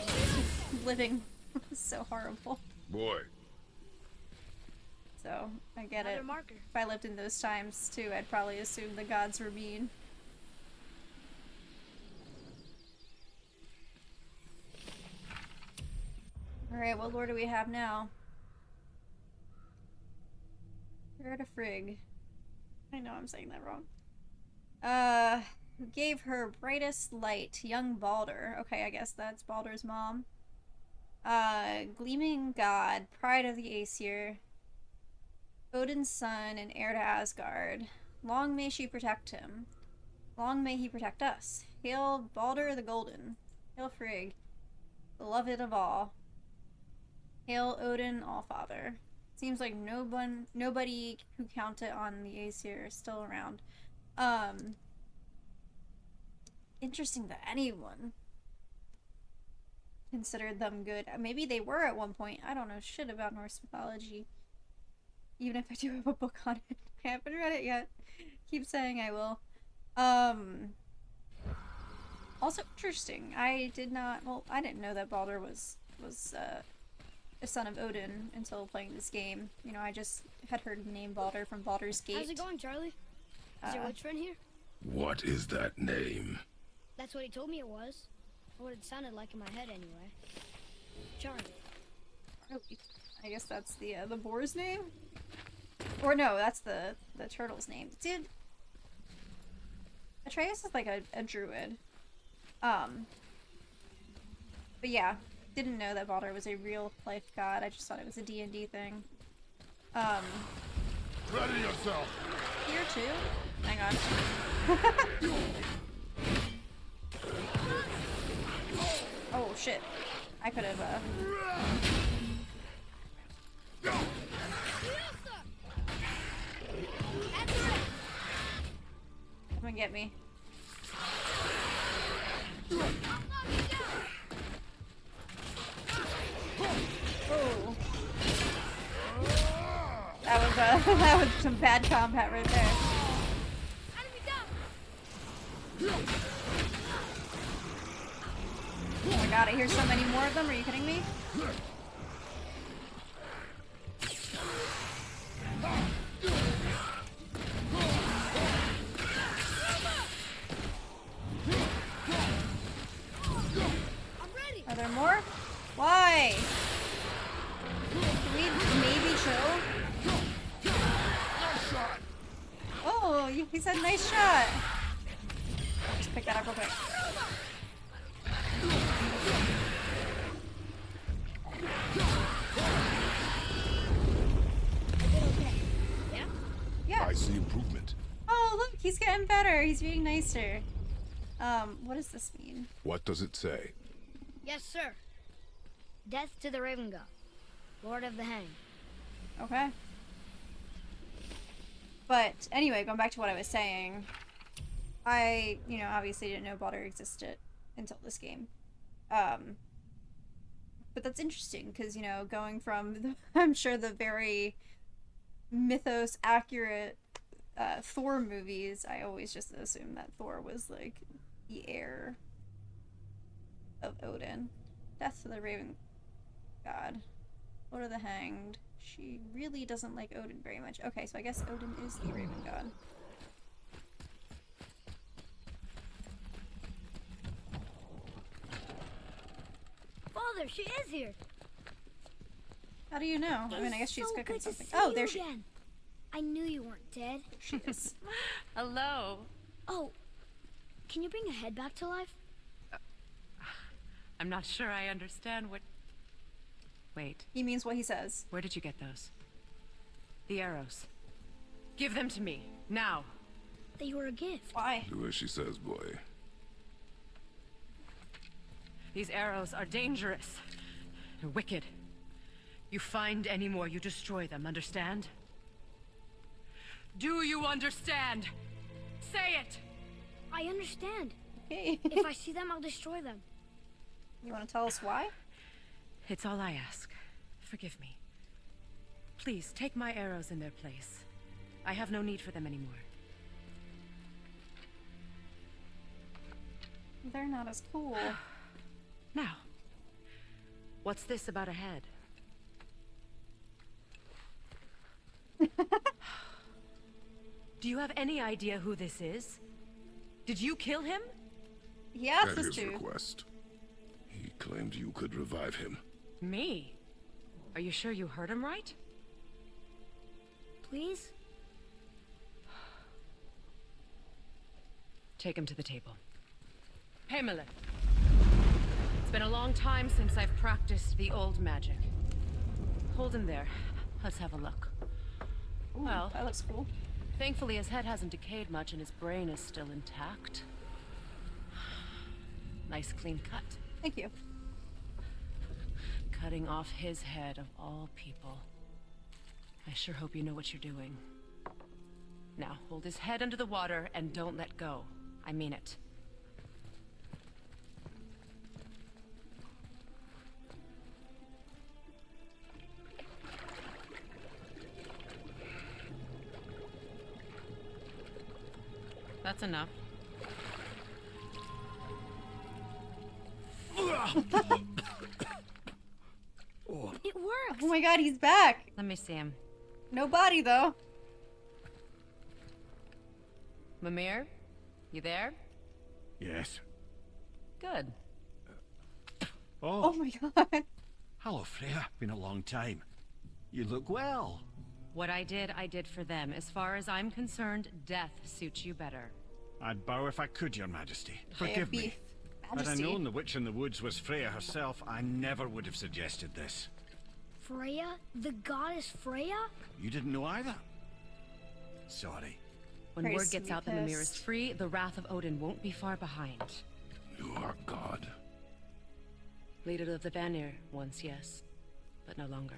living was so horrible? Boy. So, I get Another it. marker. If I lived in those times, too, I'd probably assume the gods were mean. Alright, what lore do we have now? Where to Frigg? I know I'm saying that wrong. Who gave her brightest light? Young Balder. Okay, I guess that's Balder's mom. Gleaming God, pride of the Aesir. Odin's son and heir to Asgard. Long may she protect him. Long may he protect us. Hail Balder the Golden. Hail Frigg, beloved of all. Hail Odin Allfather. Seems like nobody who counted on the Aesir is still around. Interesting that anyone considered them good. Maybe they were at one point. I don't know shit about Norse mythology. Even if I do have a book on it. I haven't read it yet. Keep saying I will. Also interesting. I didn't know that Balder was a son of Odin until playing this game. You know, I just had heard the name Balder from Baldur's Gate. How's it going, Charlie? Is your witch friend here? What is that name? That's what he told me it was. Or what it sounded like in my head, anyway. Charlie. Oh, I guess that's the boar's name? Or no, that's the turtle's name. Dude, Atreus is like a druid. But yeah, didn't know that Balder was a real life god. I just thought it was a D&D thing. Ready yourself. Here too? Hang on. Oh shit. I could have Come and get me. Oh. That was some bad combat right there. Oh my god, I hear so many more of them. Are you kidding me? Are there more? Why? Can we maybe chill? Oh, he said nice shot. Just pick that up real quick. Yeah. I see improvement. Oh, look, he's getting better. He's being nicer. What does this mean? What does it say? Yes, sir. Death to the Raven God, Lord of the Hang. Okay. But anyway, going back to what I was saying, I, obviously didn't know Balder existed until this game. But that's interesting because, going from, I'm sure, the very mythos accurate Thor movies, I always just assumed that Thor was like the heir of Odin. Death to the Raven God. Lord of the Hanged. She really doesn't like Odin very much. Okay, so I guess Odin is the Raven God. Father, she is here. How do you know? I mean, I guess she's so cooking good something. To see Oh, you there she again. I knew you weren't dead. She is. Hello. Oh, can you bring a head back to life? I'm not sure I understand what... Wait, He means what he says. where did you get those? The arrows. Give them to me, now. They were a gift. Why? Do as she says, boy. These arrows are dangerous. They're wicked. You find any more, you destroy them, understand? Do you understand? Say it! I understand. Okay. If I see them, I'll destroy them. You want to tell us why? It's all I ask. Forgive me. Please, take my arrows in their place. I have no need for them anymore. They're not as cool. Now, what's this about a head? Do you have any idea who this is? Did you kill him? He asked At us his to. request. He claimed you could revive him. Me? Are you sure you heard him right? Please? Take him to the table. Pamela. It's been a long time since I've practiced the old magic. Hold him there. Let's have a look. Ooh, Well, that looks cool. thankfully his head hasn't decayed much and his brain is still intact. Nice clean cut. Thank you. Cutting off his head of all people. I sure hope you know what you're doing. Now, hold his head under the water and don't let go. I mean it. That's enough. It works! Oh my god, he's back! Let me see him. No body, though. Mimir? You there? Yes. Good. Oh Oh, my god. hello, Freya. Been a long time. You look well. What I did for them. As far as I'm concerned, death suits you better. I'd bow if I could, Your Majesty. Fair Forgive beef. me. Had I Majesty. known the witch in the woods was Freya herself, I never would have suggested this. Freya? The goddess Freya? You didn't know either? Sorry. When Praise word to gets be out that Mimir is pissed. free, the wrath of Odin won't be far behind. You are God. Leader of the Vanir, once yes, but no longer.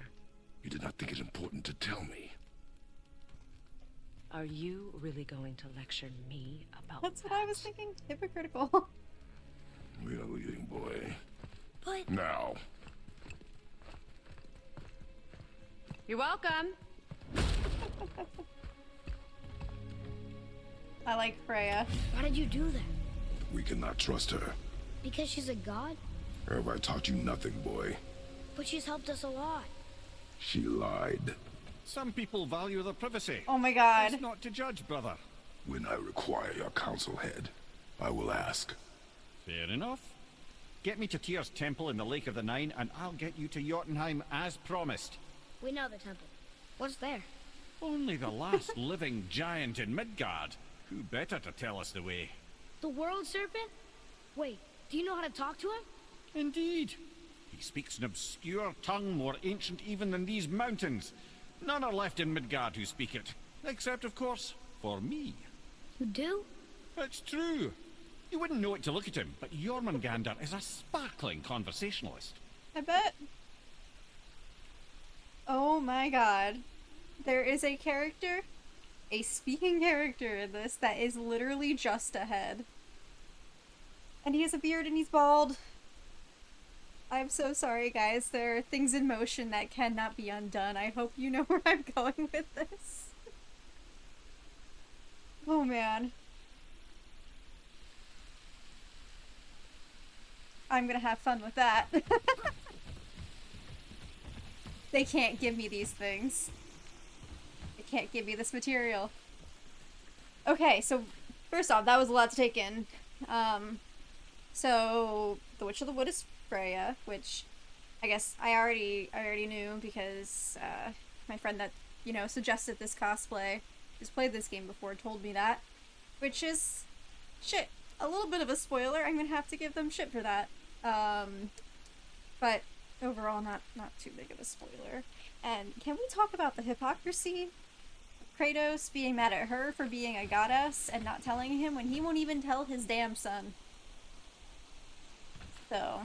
You did not think it important to tell me. Are you really going to lecture me about That's what that? I was thinking. Hypocritical. We are leaving, boy. But Now. You're welcome. I like Freya. why did you do that? We cannot trust her. Because she's a god? Have I taught you nothing, boy? But she's helped us a lot. She lied. Some people value their privacy. Oh my god. It's not to judge, brother. When I require your counsel head, I will ask. Fair enough. Get me to Tyr's temple in the Lake of the Nine, and I'll get you to Jotunheim as promised. We know the temple. What's there? Only the last living giant in Midgard. Who better to tell us the way? The world serpent? Wait, do you know how to talk to him? Indeed. He speaks an obscure tongue more ancient even than these mountains. None are left in Midgard who speak it. Except, of course, for me. You do? It's true. You wouldn't know it to look at him, but Jormungandr is a sparkling conversationalist. I bet. Oh my god. There is a character, a speaking character in this that is literally just a head. And he has a beard and he's bald. I'm so sorry, guys. There are things in motion that cannot be undone. I hope you know where I'm going with this. Oh man. I'm gonna have fun with that. They can't give me these things. They can't give me this material. Okay, so first off, that was a lot to take in. So the Witch of the Wood is Freya, which I guess I already knew because my friend that suggested this cosplay, who's played this game before, told me that, which is shit. A little bit of a spoiler. I'm gonna have to give them shit for that. But overall, not too big of a spoiler. And can we talk about the hypocrisy of Kratos being mad at her for being a goddess and not telling him when he won't even tell his damn son? So,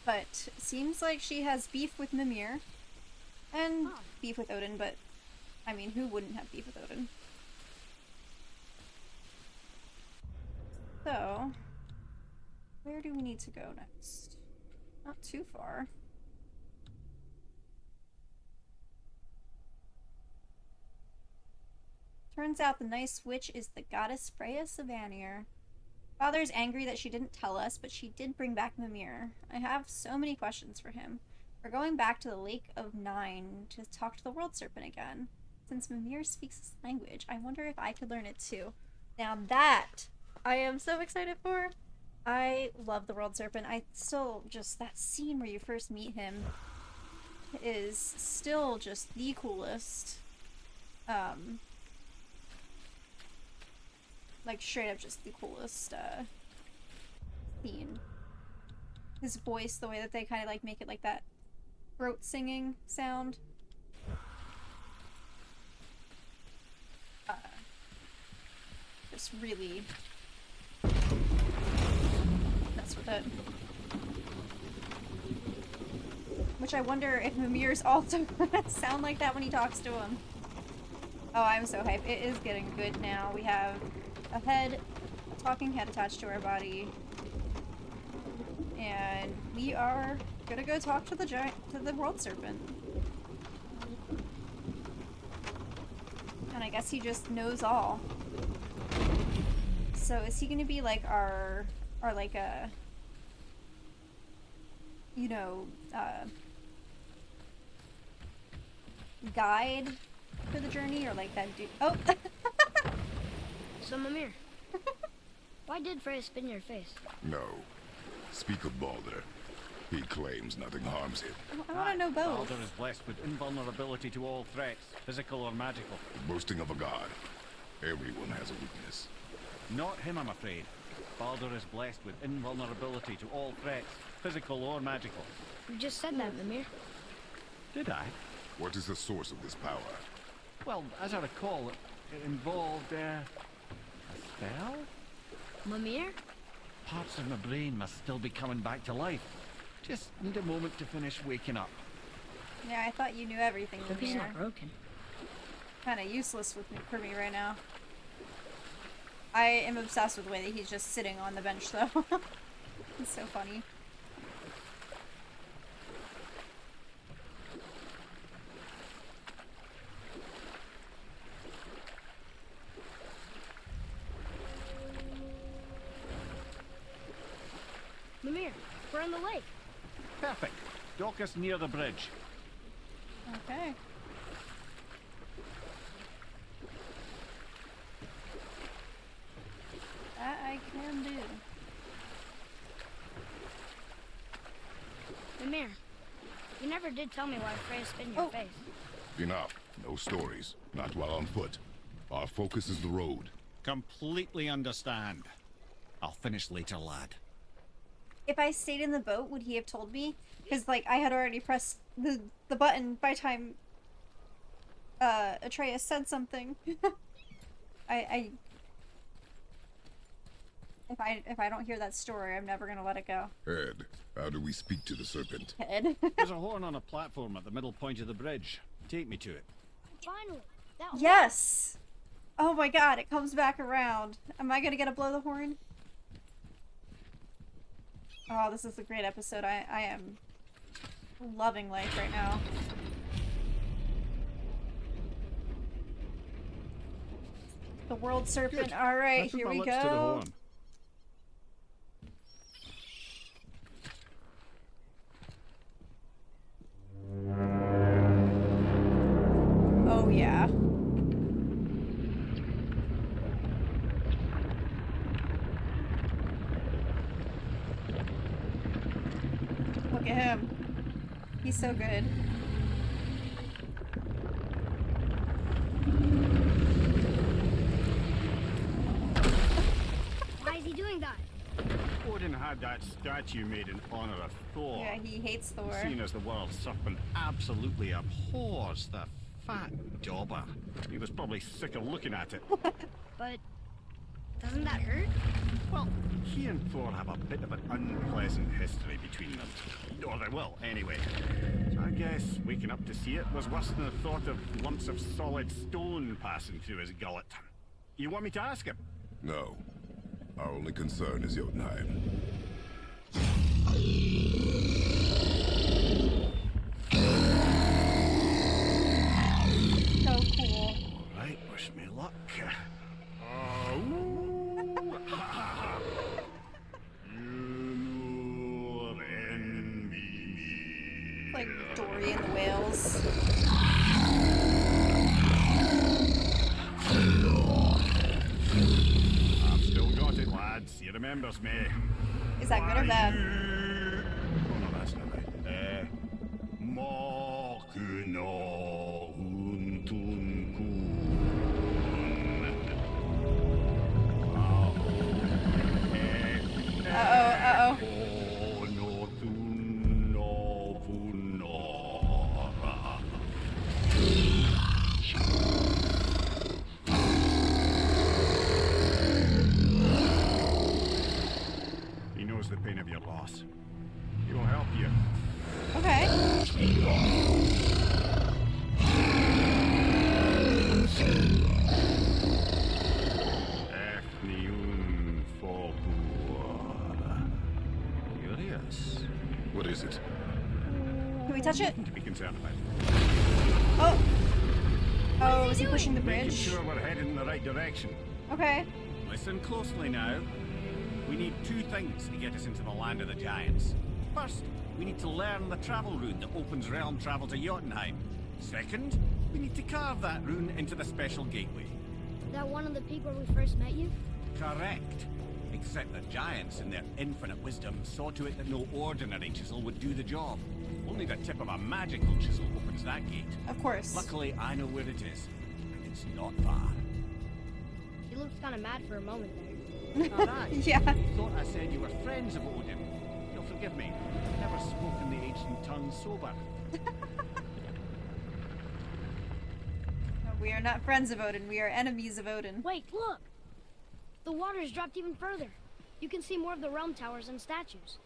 but seems like she has beef with Mimir and beef with Odin, but I mean, who wouldn't have beef with Odin? So, where do we need to go next? Not too far. Turns out the nice witch is the goddess Freya Savanir. Father's angry that she didn't tell us, but she did bring back Mimir. I have so many questions for him. We're going back to the Lake of Nine to talk to the world serpent again. Since Mimir speaks his language, I wonder if I could learn it too. Now that I am so excited for. I love the World Serpent. I still just, that scene where you first meet him is still just the coolest. Like straight up just the coolest scene. His voice, the way that they kind of like make it like that throat singing sound. Just really mess with it. Which I wonder if Mimir's also gonna sound like that when he talks to him. Oh, I'm so hyped. It is getting good now. We have a head, a talking head attached to our body. And we are gonna go talk to the World Serpent. And I guess he just knows all. So is he gonna be like our like a, you know, guide for the journey, or like that dude? Oh! So Mimir, why did Freya spin your face? No. Speak of Baldur. He claims nothing harms him. I want to know both. Baldur is blessed with invulnerability to all threats, physical or magical. The boasting of a god. Everyone has a weakness. Not him, I'm afraid. Baldur is blessed with invulnerability to all threats, physical or magical. You just said that, Mimir. Did I? What is the source of this power? Well, as I recall, it involved, a spell? Mimir? Parts of my brain must still be coming back to life. Just need a moment to finish waking up. Yeah, I thought you knew everything. Hope he's not broken. Kind of useless for me right now. I am obsessed with the way that he's just sitting on the bench, though. It's so funny. Mimir, we're on the lake. Perfect. Dock us near the bridge. Okay. That I can do. Mimir, you never did tell me why Freya spit in your face. Enough. No stories. Not while on foot. Our focus is the road. Completely understand. I'll finish later, lad. If I stayed in the boat, would he have told me? Because, like, I had already pressed the button by the time Atreus said something. If I don't hear that story, I'm never gonna let it go. Ed, how do we speak to the serpent? Ed. There's a horn on a platform at the middle point of the bridge. Take me to it. Finally, that Yes! Oh my god, it comes back around. Am I gonna get a blow the horn? Oh, this is a great episode. I am loving life right now. The World Serpent. Alright, here we go. Oh yeah. Look at him. He's so good. Why is he doing that? Odin had that statue made in honor of Thor. Yeah, he hates Thor. Seen as the world serpent absolutely abhors the fat dauber. He was probably sick of looking at it. But doesn't that hurt? Well, he and Thor have a bit of an unpleasant history between them. Or they will, anyway. So I guess waking up to see it was worse than the thought of lumps of solid stone passing through his gullet. You want me to ask him? No. Our only concern is Jotunheim. So cool. Alright, wish me luck. Like Dory and the whales. I've still got it, lads. He remembers me. Is that good or bad? Oh no, that's not right. Mokuno Huntunkun. Uh-oh. He knows the pain of your loss. He will help you. Okay. Ethniun Fobua. Curious. What is it? Can we touch it? Nothing to be concerned about. Oh. Oh, is he pushing the Making bridge? sure we're headed in the right direction. Okay. Listen closely now. We need two things to get us into the land of the giants. First, we need to learn the travel rune that opens realm travel to Jotunheim. Second, we need to carve that rune into the special gateway. That one of the peak where we first met you? Correct. Except the giants, in their infinite wisdom, saw to it that no ordinary chisel would do the job. Only the tip of a magical chisel opens that gate. Of course. Luckily, I know where it is. And it's not far. He looked kind of mad for a moment there. Alright. Yeah. You thought I said you were friends of Odin. You'll forgive me. I've never spoken the ancient tongue sober. We are not friends of Odin. We are enemies of Odin. Wait, look! The water's dropped even further. You can see more of the realm towers and statues.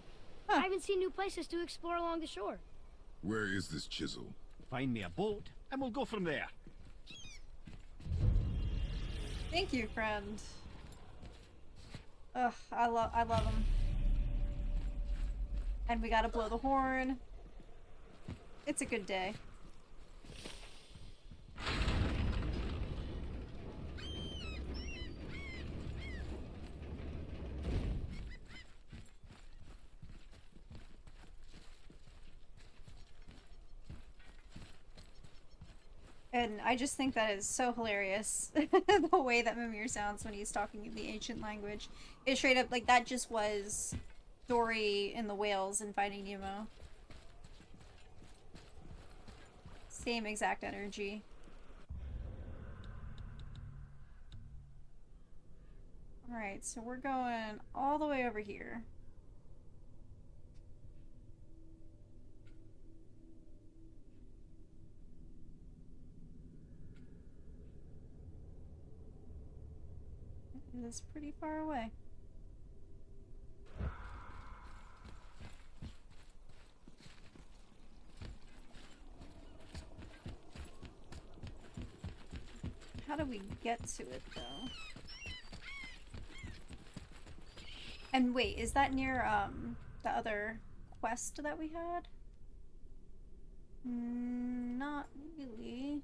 Huh. I even see new places to explore along the shore. Where is this chisel? Find me a boat, and we'll go from there. Thank you, friend. Ugh, I love him. And we gotta blow the horn. It's a good day. And I just think that is so hilarious. The way that Mimir sounds when he's talking in the ancient language. It's straight up like that just was Dory in the whales in Finding Nemo. Same exact energy. Alright, so we're going all the way over here. It is pretty far away. How do we get to it, though? And wait, is that near, the other quest that we had? Not really.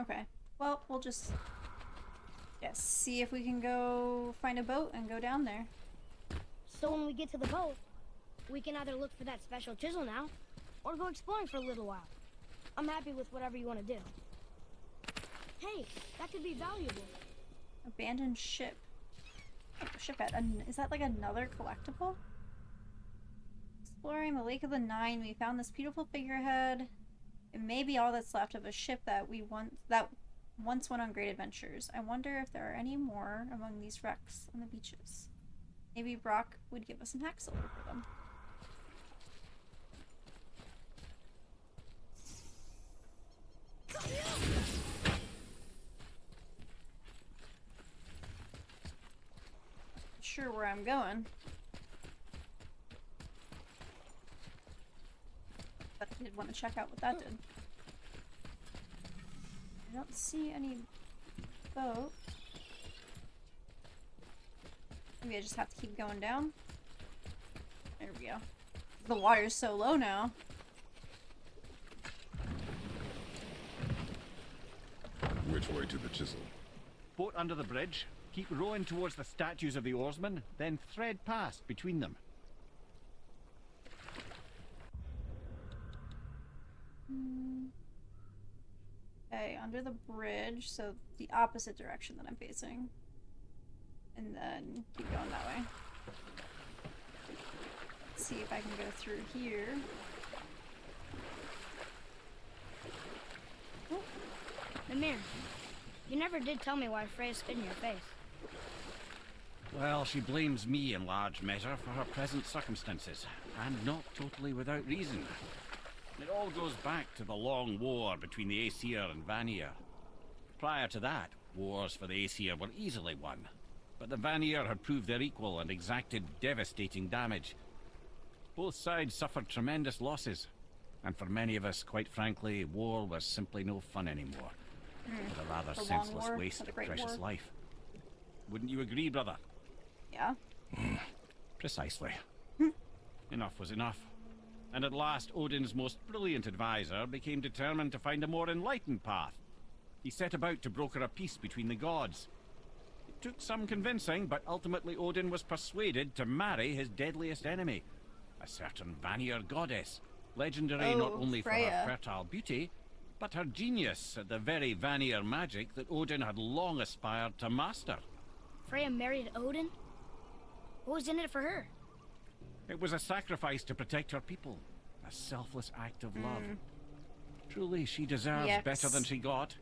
Okay, well, we'll just see if we can go find a boat and go down there. So when we get to the boat, we can either look for that special chisel now, or go exploring for a little while. I'm happy with whatever you want to do. Hey, that could be valuable. Abandoned ship. Oh, shiphead. Is that like another collectible? Exploring the Lake of the Nine, we found this beautiful figurehead. It may be all that's left of a ship that once went on great adventures. I wonder if there are any more among these wrecks on the beaches. Maybe Brok would give us some hack silver for them. Sure where I'm going. But I did want to check out what that did. I don't see any boat. Maybe I just have to keep going down. There we go. The water's so low now. Which way to the chisel? Boat under the bridge. Keep rowing towards the statues of the oarsmen, then thread past between them. Okay, under the bridge, so the opposite direction that I'm facing. And then keep going that way. Let's see if I can go through here. Oh. Mimir, you never did tell me why Freya spit in your face. Well, she blames me in large measure for her present circumstances, and not totally without reason. It all goes back to the long war between the Aesir and Vanir. Prior to that, wars for the Aesir were easily won, but the Vanir had proved their equal and exacted devastating damage. Both sides suffered tremendous losses, and for many of us, quite frankly, war was simply no fun anymore. But a rather senseless waste of precious life. Wouldn't you agree, brother? Yeah. Precisely. Enough was enough. And at last, Odin's most brilliant advisor became determined to find a more enlightened path. He set about to broker a peace between the gods. It took some convincing, but ultimately Odin was persuaded to marry his deadliest enemy, a certain Vanir goddess, legendary not only Freya. for her fertile beauty, but her genius at the very Vanir magic that Odin had long aspired to master. Freya married Odin? What was in it for her? It was a sacrifice to protect her people, a selfless act of love. Truly, she deserves Yes. better than she got.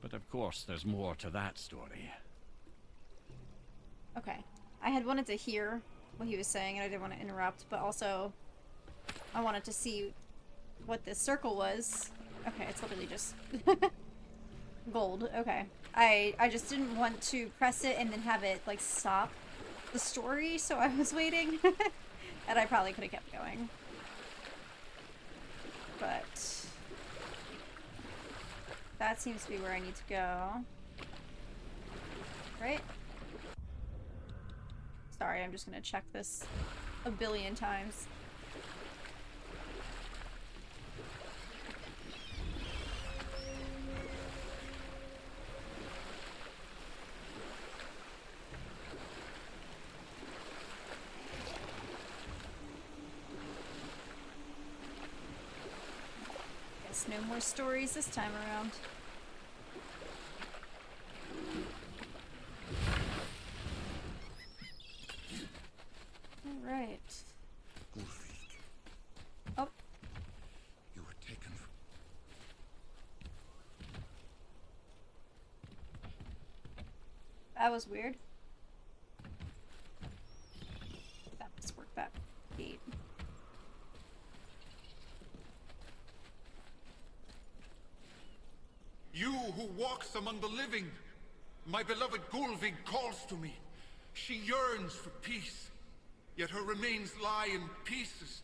But of course, there's more to that story. Okay. I had wanted to hear what he was saying, and I didn't want to interrupt, but also I wanted to see what this circle was. Okay, it's literally just gold. Okay. I just didn't want to press it and then have it, like, stop the story, so I was waiting. And I probably could have kept going. But that seems to be where I need to go. Right? Sorry, I'm just gonna check this a billion times. Guess no more stories this time around. Alright. Oh. You were taken from... That was weird. That must work, that gate. You who walks among the living, my beloved Gulvig calls to me. She yearns for peace, yet her remains lie in pieces.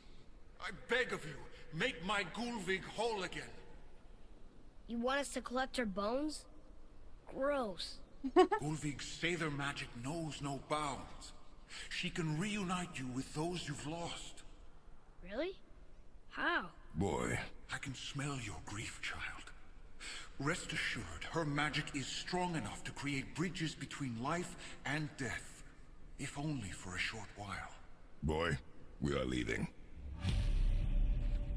I beg of you, make my Gulvig whole again. You want us to collect her bones? Gross. Gulvig's Sather magic knows no bounds. She can reunite you with those you've lost. Really? How? Boy. I can smell your grief, child. Rest assured, her magic is strong enough to create bridges between life and death, if only for a short while. Boy, we are leaving.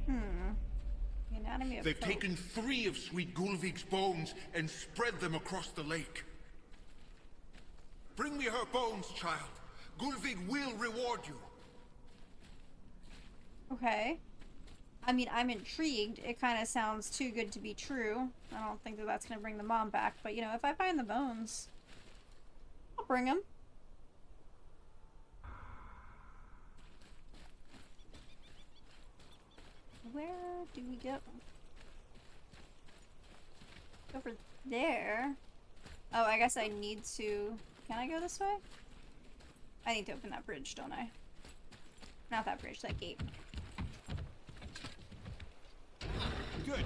The anatomy of They've folk. taken 3 of Sweet Gulvig's bones and spread them across the lake. Bring me her bones, child. Gulvig will reward you. Okay. I mean, I'm intrigued. It kind of sounds too good to be true. I don't think that that's going to bring the mom back. But, you know, if I find the bones, I'll bring them. Where do we go? Over there. Oh, I guess I need to... Can I go this way? I need to open that bridge, don't I? Not that bridge, that gate. Good.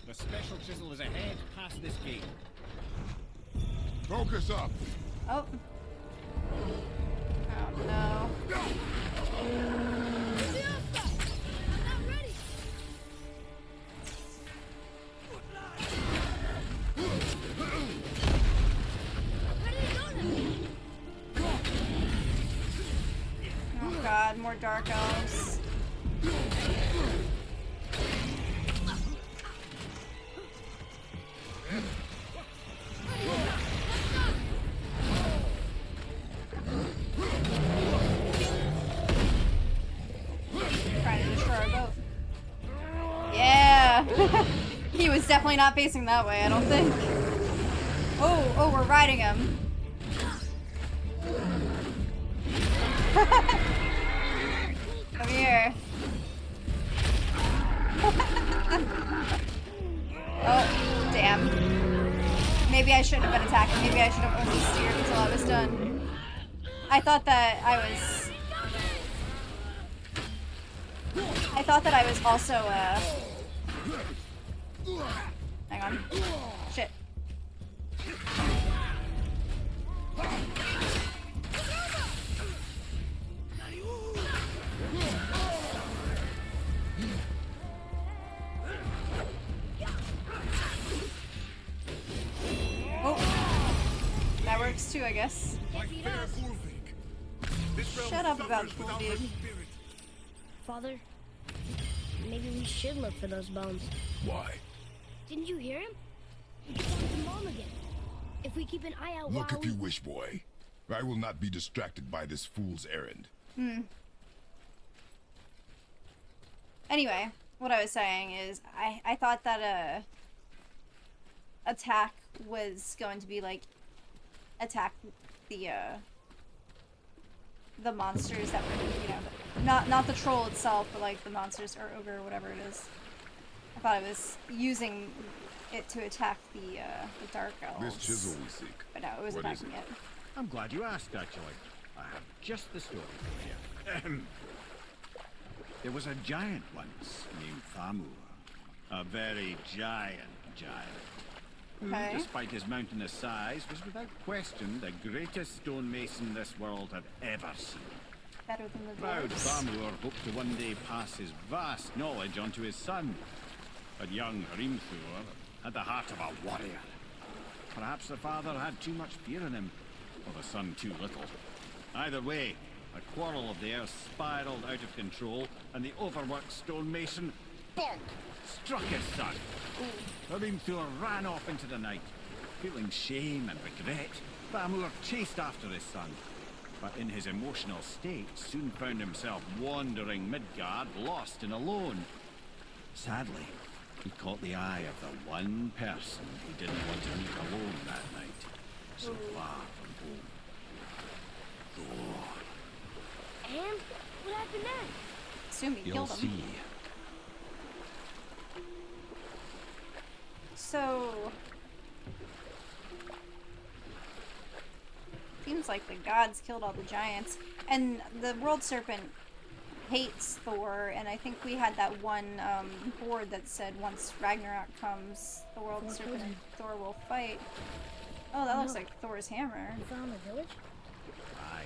The special chisel is ahead, past this gate. Focus up! Oh. Oh no. dark elves. Trying to destroy our boat. Yeah! He was definitely not facing that way, I don't think. Oh, we're riding him. Come here. Oh, damn. Maybe I shouldn't have been attacking. Maybe I should have only steered until I was done. I thought that I was also, hang on. Shit. Oh. That works too, I guess. Shut up about cool dude. Father, maybe we should look for those bones. Why? Didn't you hear him? He found his mom again. If we keep an eye out Look while if you wish, boy. I will not be distracted by this fool's errand. Anyway, what I was saying is, I thought that attack was going to be like attack the monsters that were, you know, not the troll itself, but like the monsters or ogre or whatever it is. I thought it was using it to attack the dark elves. This chisel we seek. But no, it was What is attacking it. I'm glad you asked, actually. I have just the story for you. There was a giant once named Thamur. A very giant. Who, Okay. despite his mountainous size, was without question the greatest stonemason this world had ever seen. Better than the Proud dwarves. Thamur hoped to one day pass his vast knowledge on to his son. But young Hrimthur had the heart of a warrior. Perhaps the father had too much fear in him, or the son too little. Either way, a quarrel of theirs spiraled out of control, and the overworked stonemason, bonk, struck his son. Hrimthur ran off into the night. Feeling shame and regret, Thamur chased after his son, but in his emotional state soon found himself wandering Midgard, lost and alone. Sadly, he caught the eye of the one person he didn't want to meet alone that night, so far from home. Thor. And what happened next? Assume he You'll killed him. see. So seems like the gods killed all the giants, and the world serpent hates Thor. And I think we had that one board that said once Ragnarok comes, the world serpent and Thor will fight. Oh, that looks like Thor's hammer. You found the village? Aye.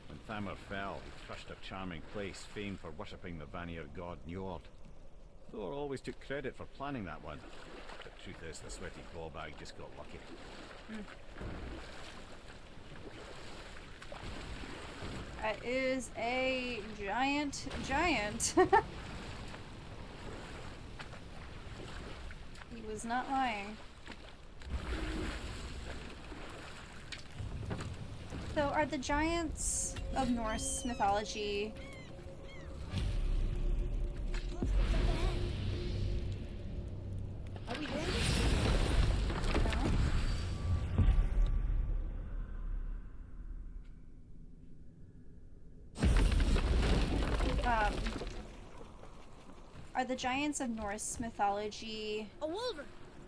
When Thamur fell, he crushed a charming place famed for worshipping the Vanir god Njord. Thor always took credit for planning that one. The truth is, the sweaty ballbag just got lucky. That is a giant. He was not lying. So, are the giants of Norse mythology Are we doing this? Are the giants of Norse mythology A wolver!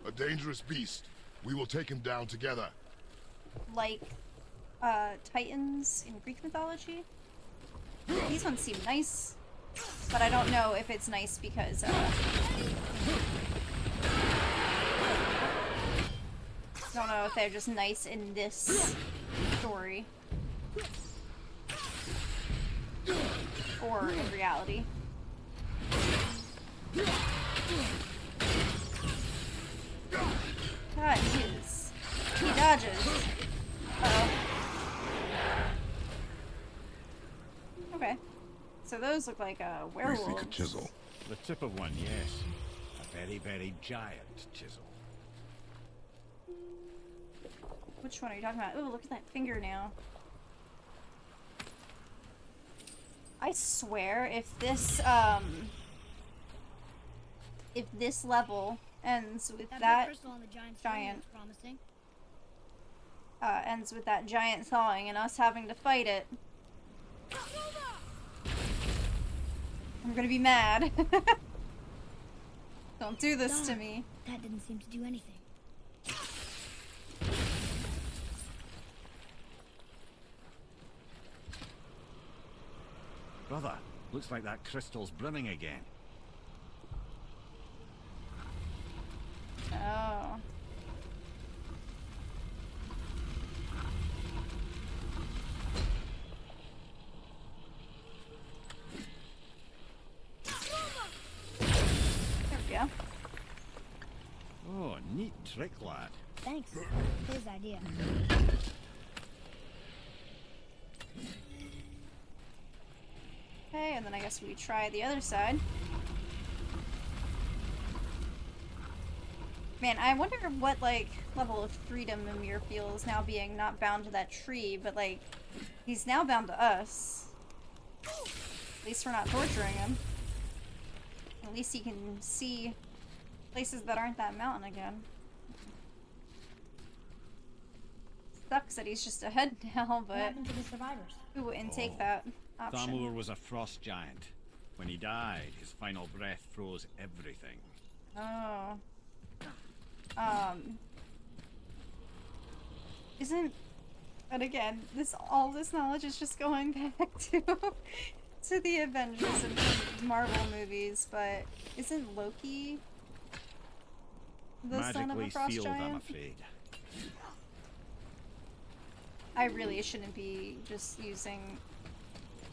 A dangerous beast. We will take him down together. like Titans in Greek mythology? These ones seem nice, but I don't know if it's nice because don't know if they're just nice in this story or in reality. God, he dodges. Uh-oh. Okay. so those look like Rethink a werewolves. chisel. The tip of one, yes. A very, very giant chisel. Which one are you talking about? Oh, look at that fingernail. I swear, if this level ends with that crystal on the giant giant- stone looks promising. ends with that giant thawing and us having to fight it, I'm gonna be mad. Don't do this to Darn, me. That didn't seem to do anything. Brother, looks like that crystal's brimming again. Oh. There we go. Oh, neat trick, lad. Thanks. His idea. Okay, and then I guess we try the other side. Man, I wonder what, like, level of freedom Mimir feels now being not bound to that tree, but, like, he's now bound to us. At least we're not torturing him. At least he can see places that aren't that mountain again. Sucks that he's just ahead now, What but happened to the survivors? we wouldn't take that option. Thamur was a frost giant. When he died, his final breath froze everything. Oh. And again, all this knowledge is just going back to the Avengers and Marvel movies, but isn't Loki the son of a Magically frost sealed, I'm giant? afraid. I really shouldn't be just using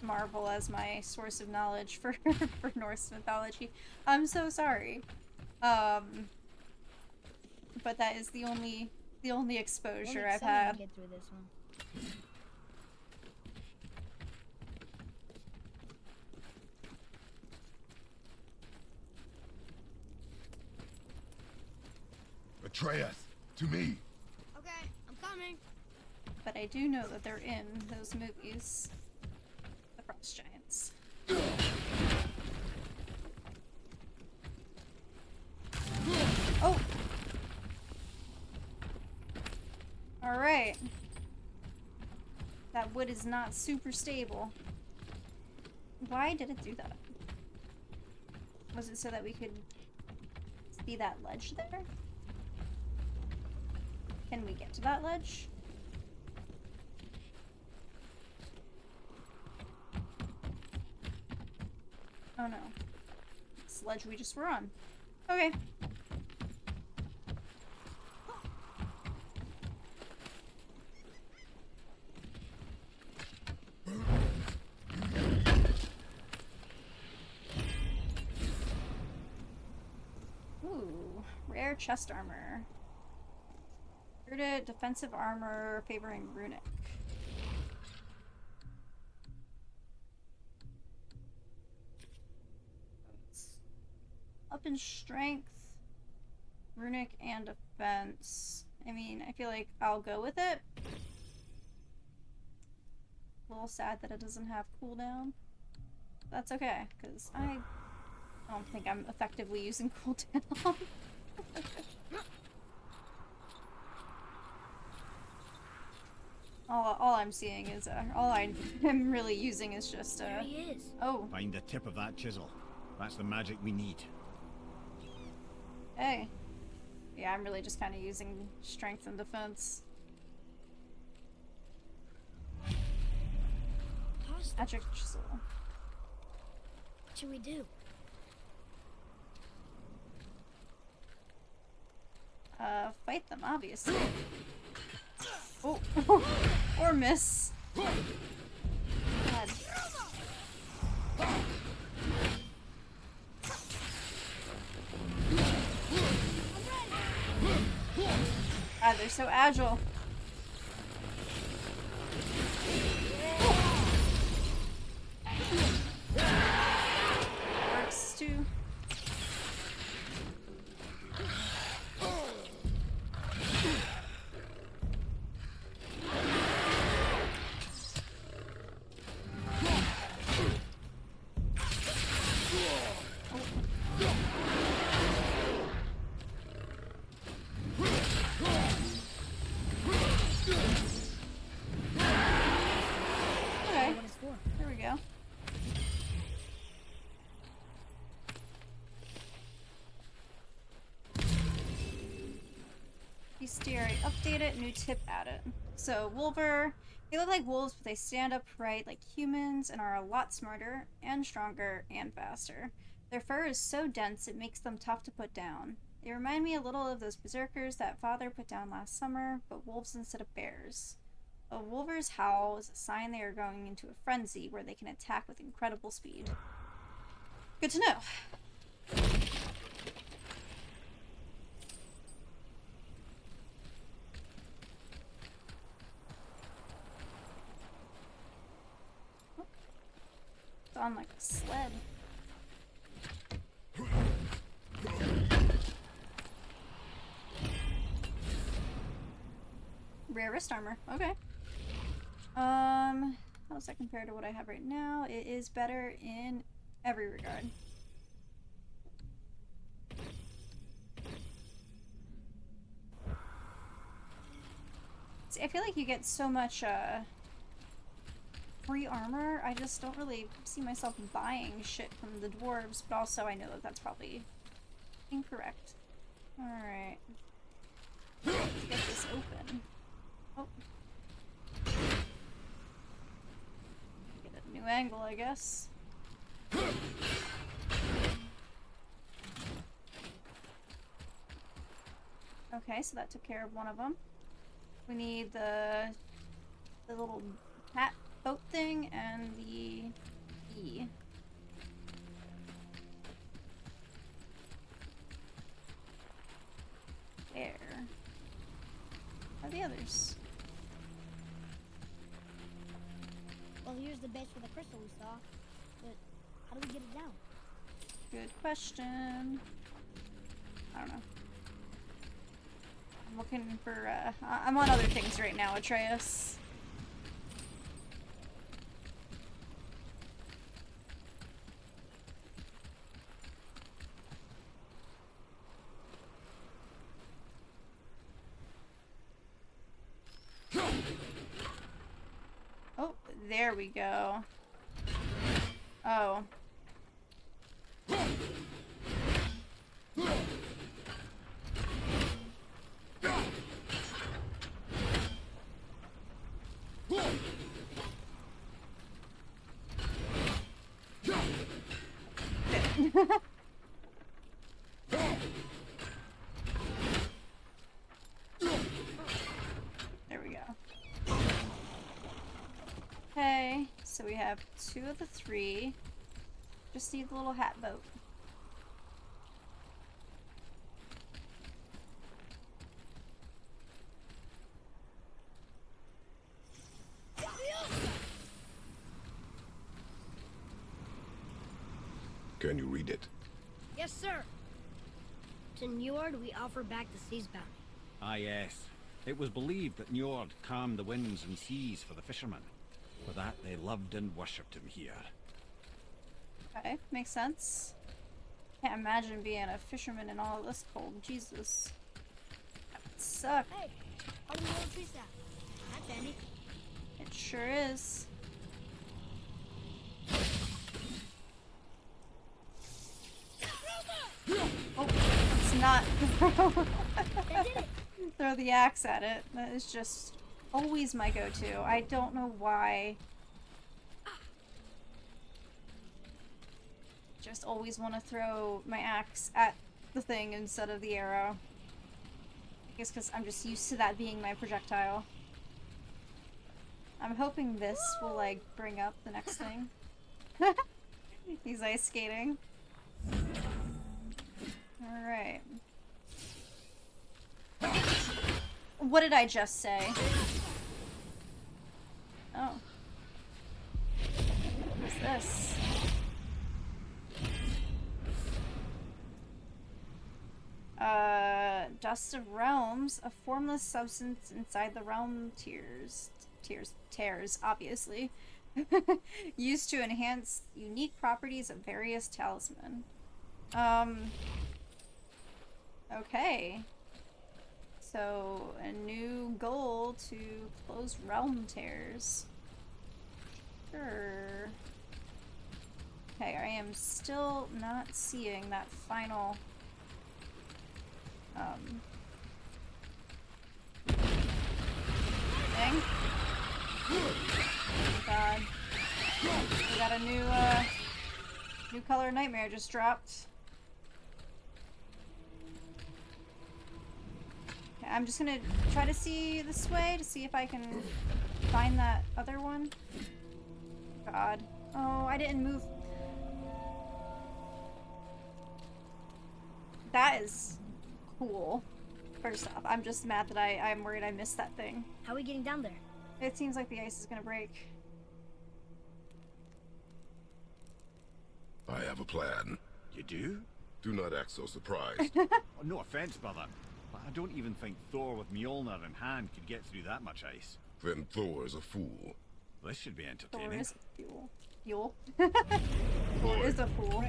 Marvel as my source of knowledge for for Norse mythology. I'm so sorry. But that is the only exposure We'll need I've someone had. to get through this one. Atreus, to me. Okay, I'm coming. But I do know that they're in those movies. The Frost Giants. Oh! Alright. That wood is not super stable. Why did it do that? Was it so that we could see that ledge there? Can we get to that ledge? Oh no. This ledge we just were on. Okay. Ooh, rare chest armor. Girded defensive armor favoring runic. Up in strength, runic, and defense. I mean, I feel like I'll go with it. A little sad that it doesn't have cooldown. That's okay, because I don't think I'm effectively using cooldown. all I'm seeing is, all I am really using is just, There he is. oh, Find the tip of that chisel. That's the magic we need. hey. Yeah, I'm really just kind of using strength and defense. Hostile. Magic chisel. What should we do? Fight them, obviously. Oh, or miss. God. God, they're so agile. Bestiary, update it, new tip added. So, Wolver, they look like wolves, but they stand upright like humans and are a lot smarter and stronger and faster. Their fur is so dense it makes them tough to put down. They remind me a little of those berserkers that father put down last summer, but wolves instead of bears. A wolver's howl is a sign they are going into a frenzy where they can attack with incredible speed. Good to know. It's on like a sled. Rarest armor. Okay. How does that compare to what I have right now? It is better in every regard. See, I feel like you get so much free armor. I just don't really see myself buying shit from the dwarves, but also I know that that's probably incorrect. Alright. Let's get this open. Oh. Get a new angle, I guess. Okay, so that took care of one of them. We need the little cat boat thing and the E. Where are the others? Well, here's the base for the crystal we saw, but how do we get it down? Good question. I don't know. I'm looking for, I'm on other things right now, Atreus. Oh, there we go. Oh. There we go. Okay, so we have 2 of the 3. Just need the little hat boat. Can you read it? Yes, sir. To Njord, we offer back the sea's bounty. Ah, yes. It was believed that Njord calmed the winds and seas for the fishermen. For that, they loved and worshipped him here. Okay, makes sense. Can't imagine being a fisherman in all of this cold. Jesus. That would suck. Hey, how do we roll tree staff? That's handy. It sure is. Oh, let's not throw the axe at it. That is just always my go-to. I don't know why. Just always want to throw my axe at the thing instead of the arrow. I guess because I'm just used to that being my projectile. I'm hoping this will, like, bring up the next thing. He's ice skating. Alright. What did I just say? Oh. What's this? Dust of Realms, a formless substance inside the realm tears, obviously. Used to enhance unique properties of various talisman. Okay. So, a new goal to close realm tears. Sure. Okay, I am still not seeing that final a new color nightmare just dropped. Okay, I'm just gonna try to see this way to see if I can find that other one. God. Oh, I didn't move. That is cool. First off, I'm just mad that I'm worried I missed that thing. How are we getting down there? It seems like the ice is gonna break. I have a plan. You do? Do not act so surprised. Oh, no offense, brother, but I don't even think Thor with Mjolnir in hand could get through that much ice. Then Thor is a fool. This should be Thor entertaining. is a fool. Fuel. Thor is a fool.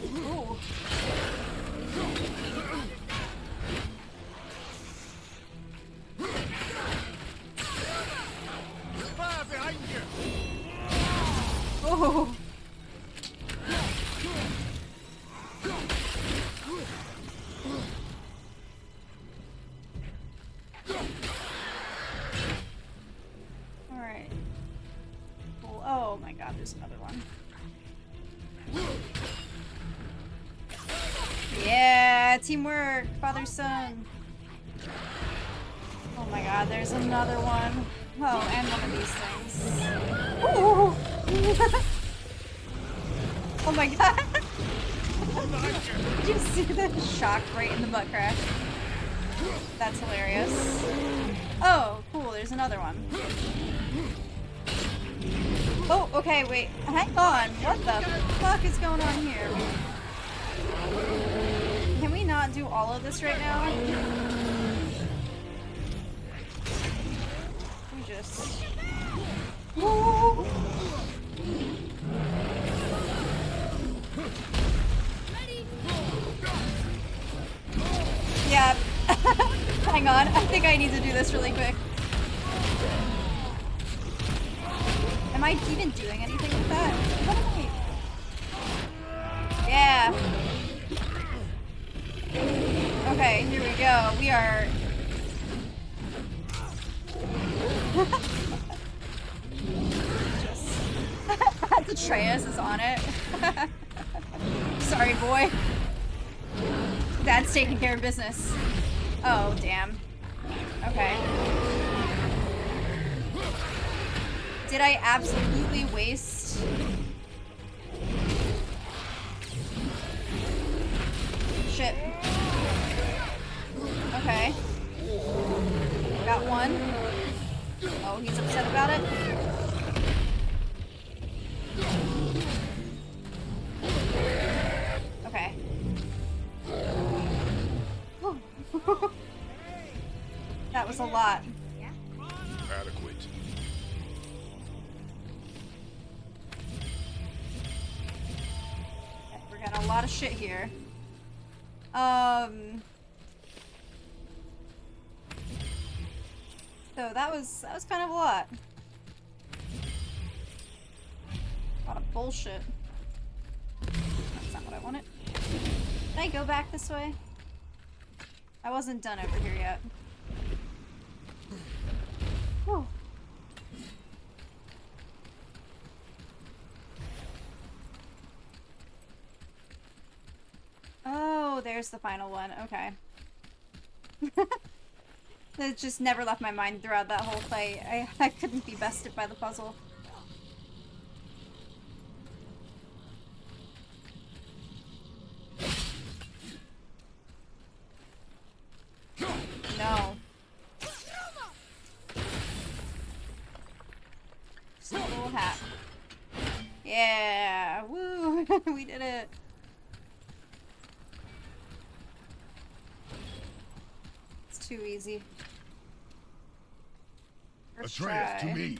Ooh. Fire behind you! Oh. Alright. Cool. Oh my god, there's another one. Yeah, teamwork, father son. Oh my god, there's another one. Oh, and one of these things. Ooh. Oh my god. Did you see the shock right in the butt crack? That's hilarious. Oh, cool, there's another one. Oh, okay, wait. Hang on. What the fuck is going on here? Can we not do all of this right now? We just... Woo! Yeah. Hang on. I think I need to do this really quick. Am I even doing anything with that? What am I? Yeah. Okay, here we go. We are... Just... Atreus is on it. Sorry, boy. Dad's taking care of business. Oh, damn. Okay. Did I absolutely waste... Shit. Okay. Got one. Oh, he's upset about it? Okay. That was a lot. Adequate. We're getting a lot of shit here. So that was kind of a lot. A lot of bullshit. That's not what I wanted. Can I go back this way? I wasn't done over here yet. Whew. Oh, there's the final one. Okay. It just never left my mind throughout that whole fight. I couldn't be bested by the puzzle. No. Simple hat. Yeah, woo, we did it. It's too easy. First Atreus, to try. me.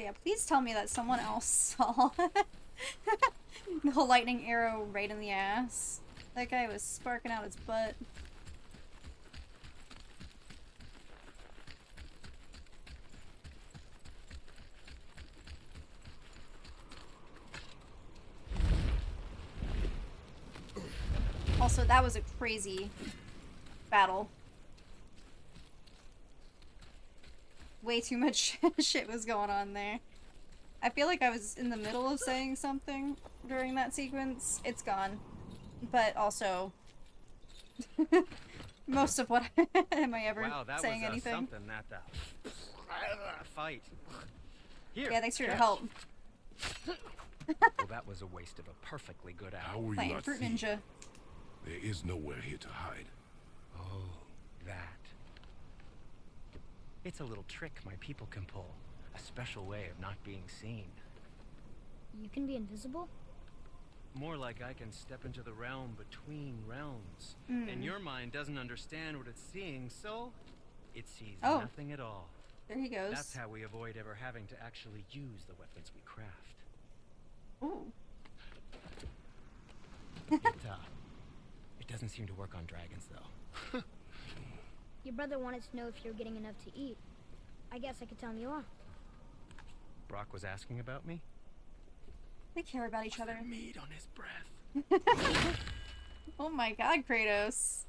But yeah, please tell me that someone else saw the lightning arrow right in the ass. That guy was sparking out his butt. Also, that was a crazy battle. Way too much shit was going on there. I feel like I was in the middle of saying something during that sequence. It's gone. But also, most of what am I ever saying anything? Something that fight. Here. Yeah, thanks for your catch. help. Well, that was a waste of a perfectly good How hour. were you Playing not Fruit seeing? Ninja. There is nowhere here to hide. Oh, that. It's a little trick my people can pull. A special way of not being seen. You can be invisible? More like I can step into the realm between realms. And your mind doesn't understand what it's seeing, so it sees nothing at all. There he goes. That's how we avoid ever having to actually use the weapons we craft. Ooh. It doesn't seem to work on dragons, though. Your brother wanted to know if you're getting enough to eat. I guess I could tell him you are. Brock was asking about me? They care about each other. Meat on his breath. Oh my god, Kratos.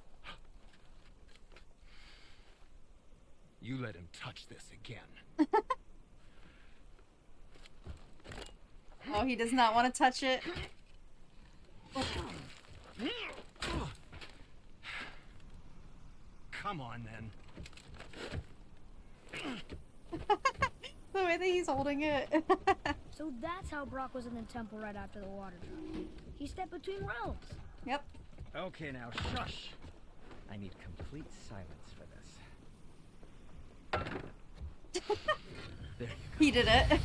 You let him touch this again. Oh, he does not want to touch it. Come on, then. The way that he's holding it. So that's how Brok was in the temple right after the water drop. He stepped between realms. Yep. Okay, now shush. I need complete silence for this. There you go. He did it.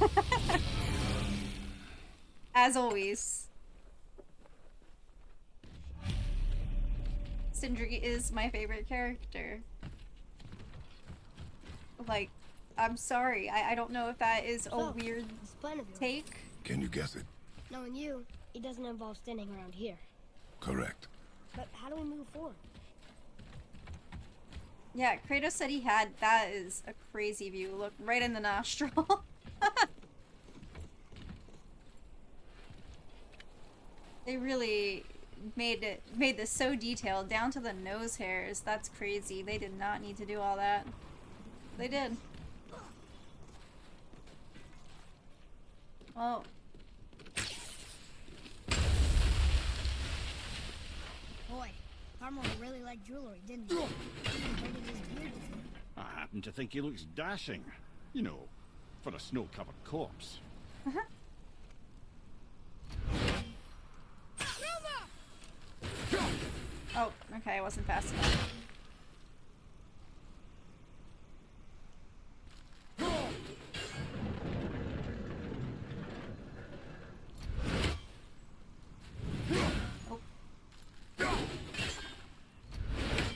As always. Sindri is my favorite character. Like, I'm sorry. I don't know if that is a So, weird this plan of yours. take. Can you guess it? Knowing you, it doesn't involve standing around here. Correct. But how do we move forward? Yeah, Kratos said he had. That is a crazy view. Look, right in the nostril. They really made this so detailed, down to the nose hairs. That's crazy. They did not need to do all that. They did. Oh. Boy, Armor really liked jewelry, didn't he? Even braided his beard with it. I happen to think he looks dashing. You know, for a snow-covered corpse. Oh, okay, I wasn't fast enough. Oh.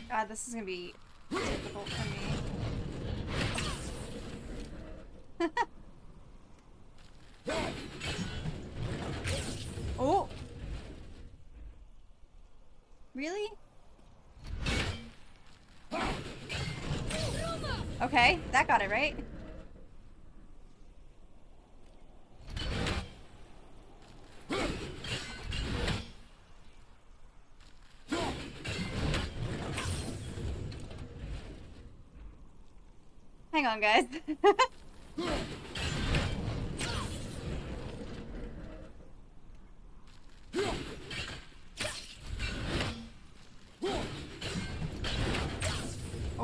God, this is gonna be difficult for me. Oh! Really? Okay, that got it right. Hang on, guys.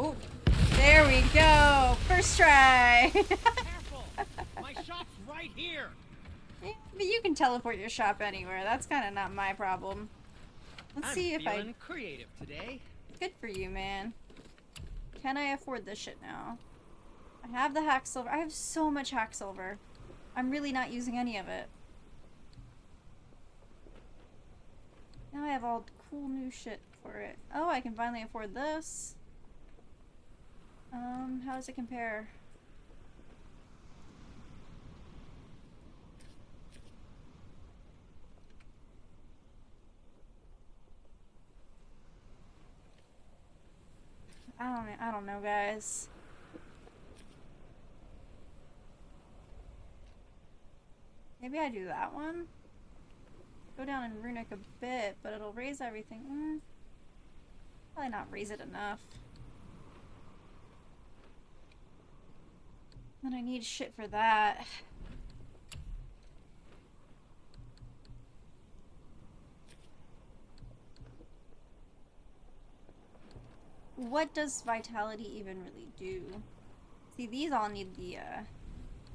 Oh, there we go. First try. Careful! My shop's right here! Yeah, but you can teleport your shop anywhere. That's kind of not my problem. Let's see if feeling creative today. Good for you, man. Can I afford this shit now? I have the hack silver. I have so much hack silver. I'm really not using any of it. Now I have all cool new shit for it. Oh, I can finally afford this. How does it compare? I don't know, guys. Maybe I do that one. Go down in runic a bit, but it'll raise everything. Probably not raise it enough. And I need shit for that. What does vitality even really do? See, these all need the,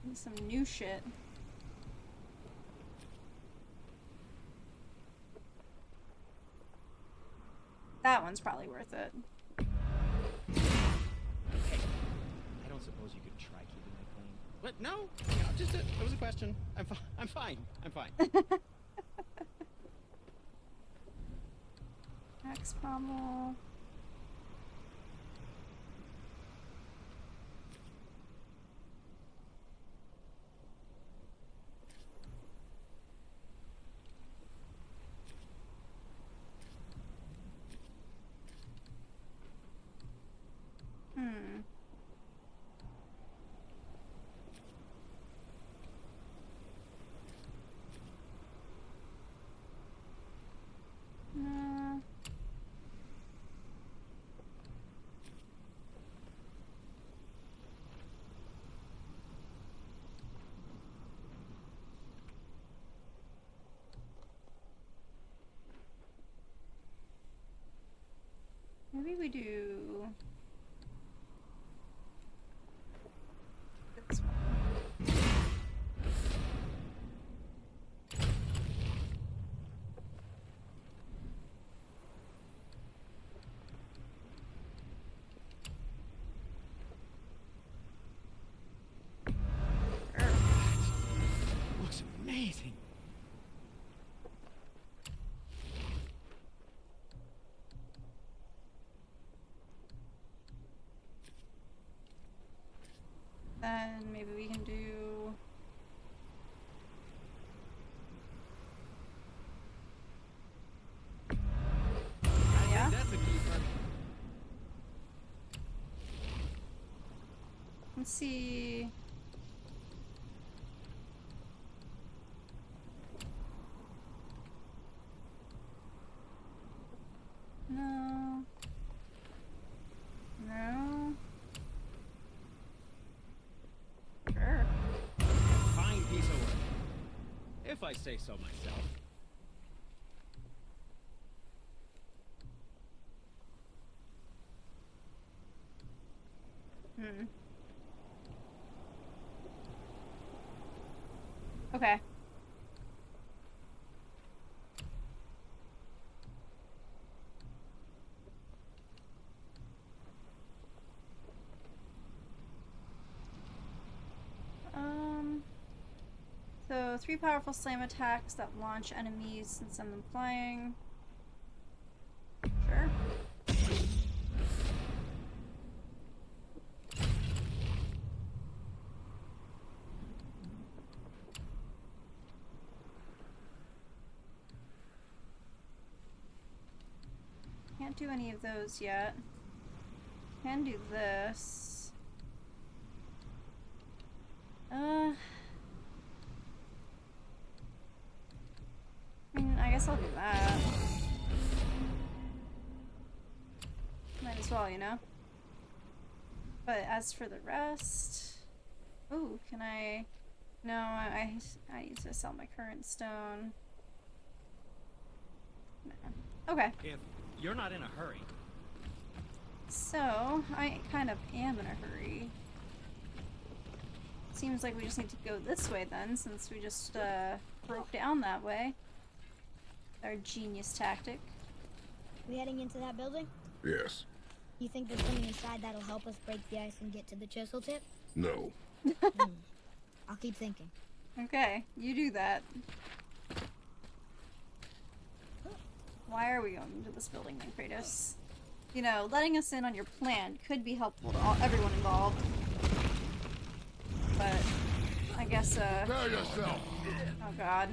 need some new shit. That one's probably worth it. Hey, I don't suppose you could try keeping it clean. What? No, just it was a question. I'm fine. I'm fine. Axe pommel. No. Maybe we do this one. Looks amazing. Then maybe we can do yeah. That's a keeper. Let's see. No. No. Sure. Fine piece of work. If I say so myself. Okay. So 3 powerful slam attacks that launch enemies and send them flying. Sure. Can't do any of those yet. Can do this. I mean, I guess I'll do that. Might as well, you know? But as for the rest... Ooh, can I... No, I need to sell my current stone. No. Okay. If you're not in a hurry. So, I kind of am in a hurry. Seems like we just need to go this way then, since we just broke down that way. Our genius tactic. We heading into that building? Yes. You think there's something inside that'll help us break the ice and get to the chisel tip? No. I'll keep thinking. Okay, you do that. Why are we going into this building then, Kratos? You know, letting us in on your plan could be helpful to everyone involved. But, I guess, Prepare yourself! Oh god.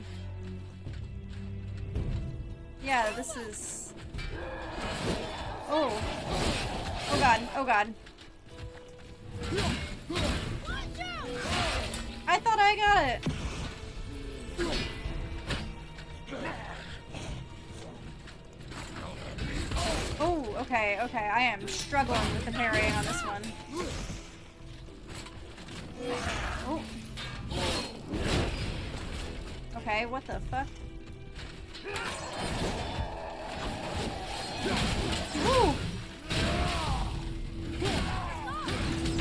Yeah, this is... Oh. Oh god. god, oh god. I thought I got it. Oh, okay, okay. I am struggling with the parrying on this one. Oh. Okay, what the fuck? Woo!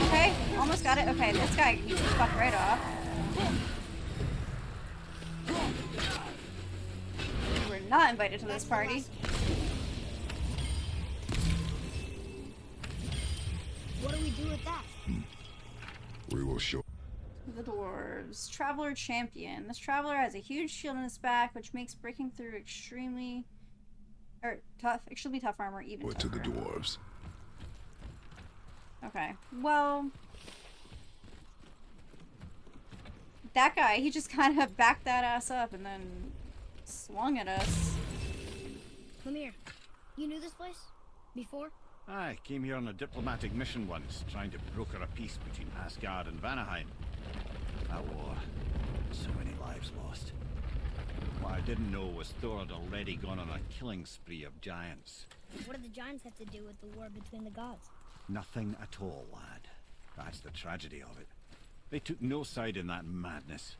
Okay, almost got it. Okay, this guy gets fucked right off. We're not invited to this party. What do we do with that? We will show. The dwarves. Traveler champion. This traveler has a huge shield on his back, which makes breaking through extremely tough armor even What tougher. to the dwarves? Okay. Well, that guy, he just kind of backed that ass up and then swung at us. Mimir, you knew this place? Before? I came here on a diplomatic mission once, trying to broker a peace between Asgard and Vanaheim. That war. So many lives lost. What I didn't know was Thor had already gone on a killing spree of giants. What do the giants have to do with the war between the gods? Nothing at all, lad. That's the tragedy of it. They took no side in that madness.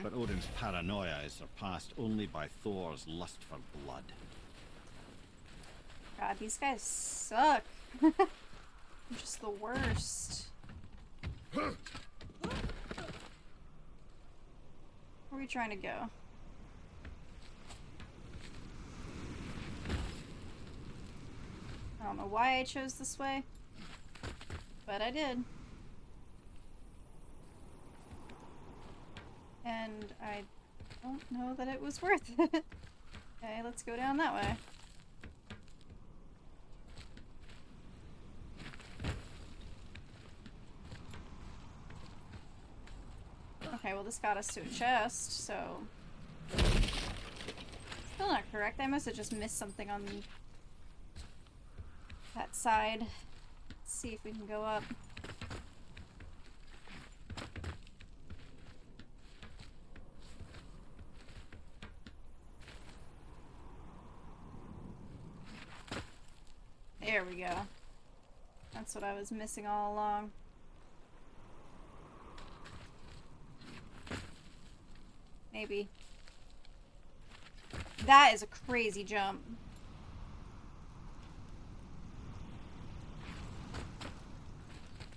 But Odin's paranoia is surpassed only by Thor's lust for blood. God, these guys suck. They're just the worst. Where are we trying to go? I don't know why I chose this way, but I did. And I don't know that it was worth it. Okay, let's go down that way. Okay, well this got us to a chest, so... Still not correct. I must have just missed something on that side. Let's see if we can go up. There we go. That's what I was missing all along. Maybe. That is a crazy jump.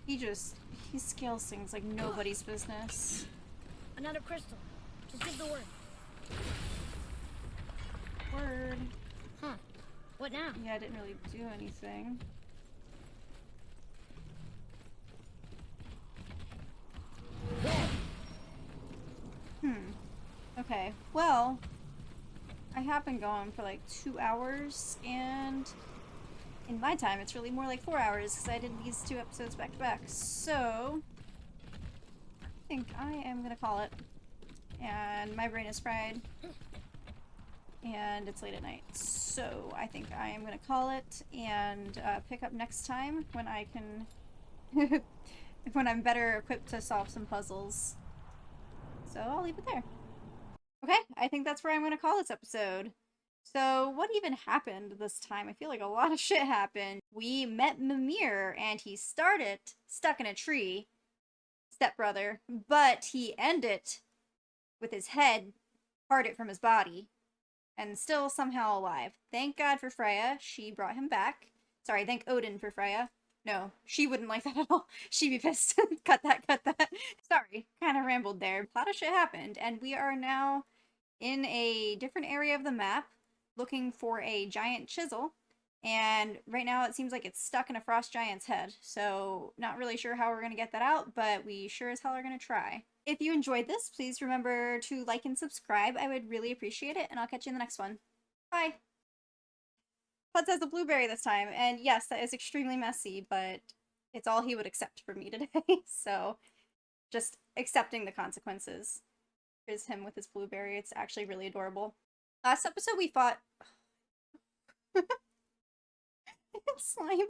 He scales things like nobody's business. Another crystal. Just give the word. Word. Huh. What now? Yeah, I didn't really do anything. Okay, well, I have been going for like 2 hours, and in my time it's really more like 4 hours because I did these 2 episodes back to back. So, I think I am gonna call it. And my brain is fried. And it's late at night. So, I think I am gonna call it and pick up next time when I can... when I'm better equipped to solve some puzzles. So, I'll leave it there. Okay, I think that's where I'm going to call this episode. So, what even happened this time? I feel like a lot of shit happened. We met Mimir, and he started stuck in a tree, stepbrother, but he ended with his head parted from his body, and still somehow alive. Thank God for Freya, she brought him back. Sorry, thank Odin for Freya. No, she wouldn't like that at all. She'd be pissed. Cut that, cut that. Sorry, kind of rambled there. A lot of shit happened, and we are now in a different area of the map looking for a giant chisel. And right now it seems like it's stuck in a frost giant's head. So not really sure how we're going to get that out, but we sure as hell are going to try. If you enjoyed this, please remember to like and subscribe. I would really appreciate it, and I'll catch you in the next one. Bye! Putz has a blueberry this time, and yes, that is extremely messy, but it's all he would accept from me today, so just accepting the consequences. Here's him with his blueberry. It's actually really adorable. Last episode we fought... it's slimy.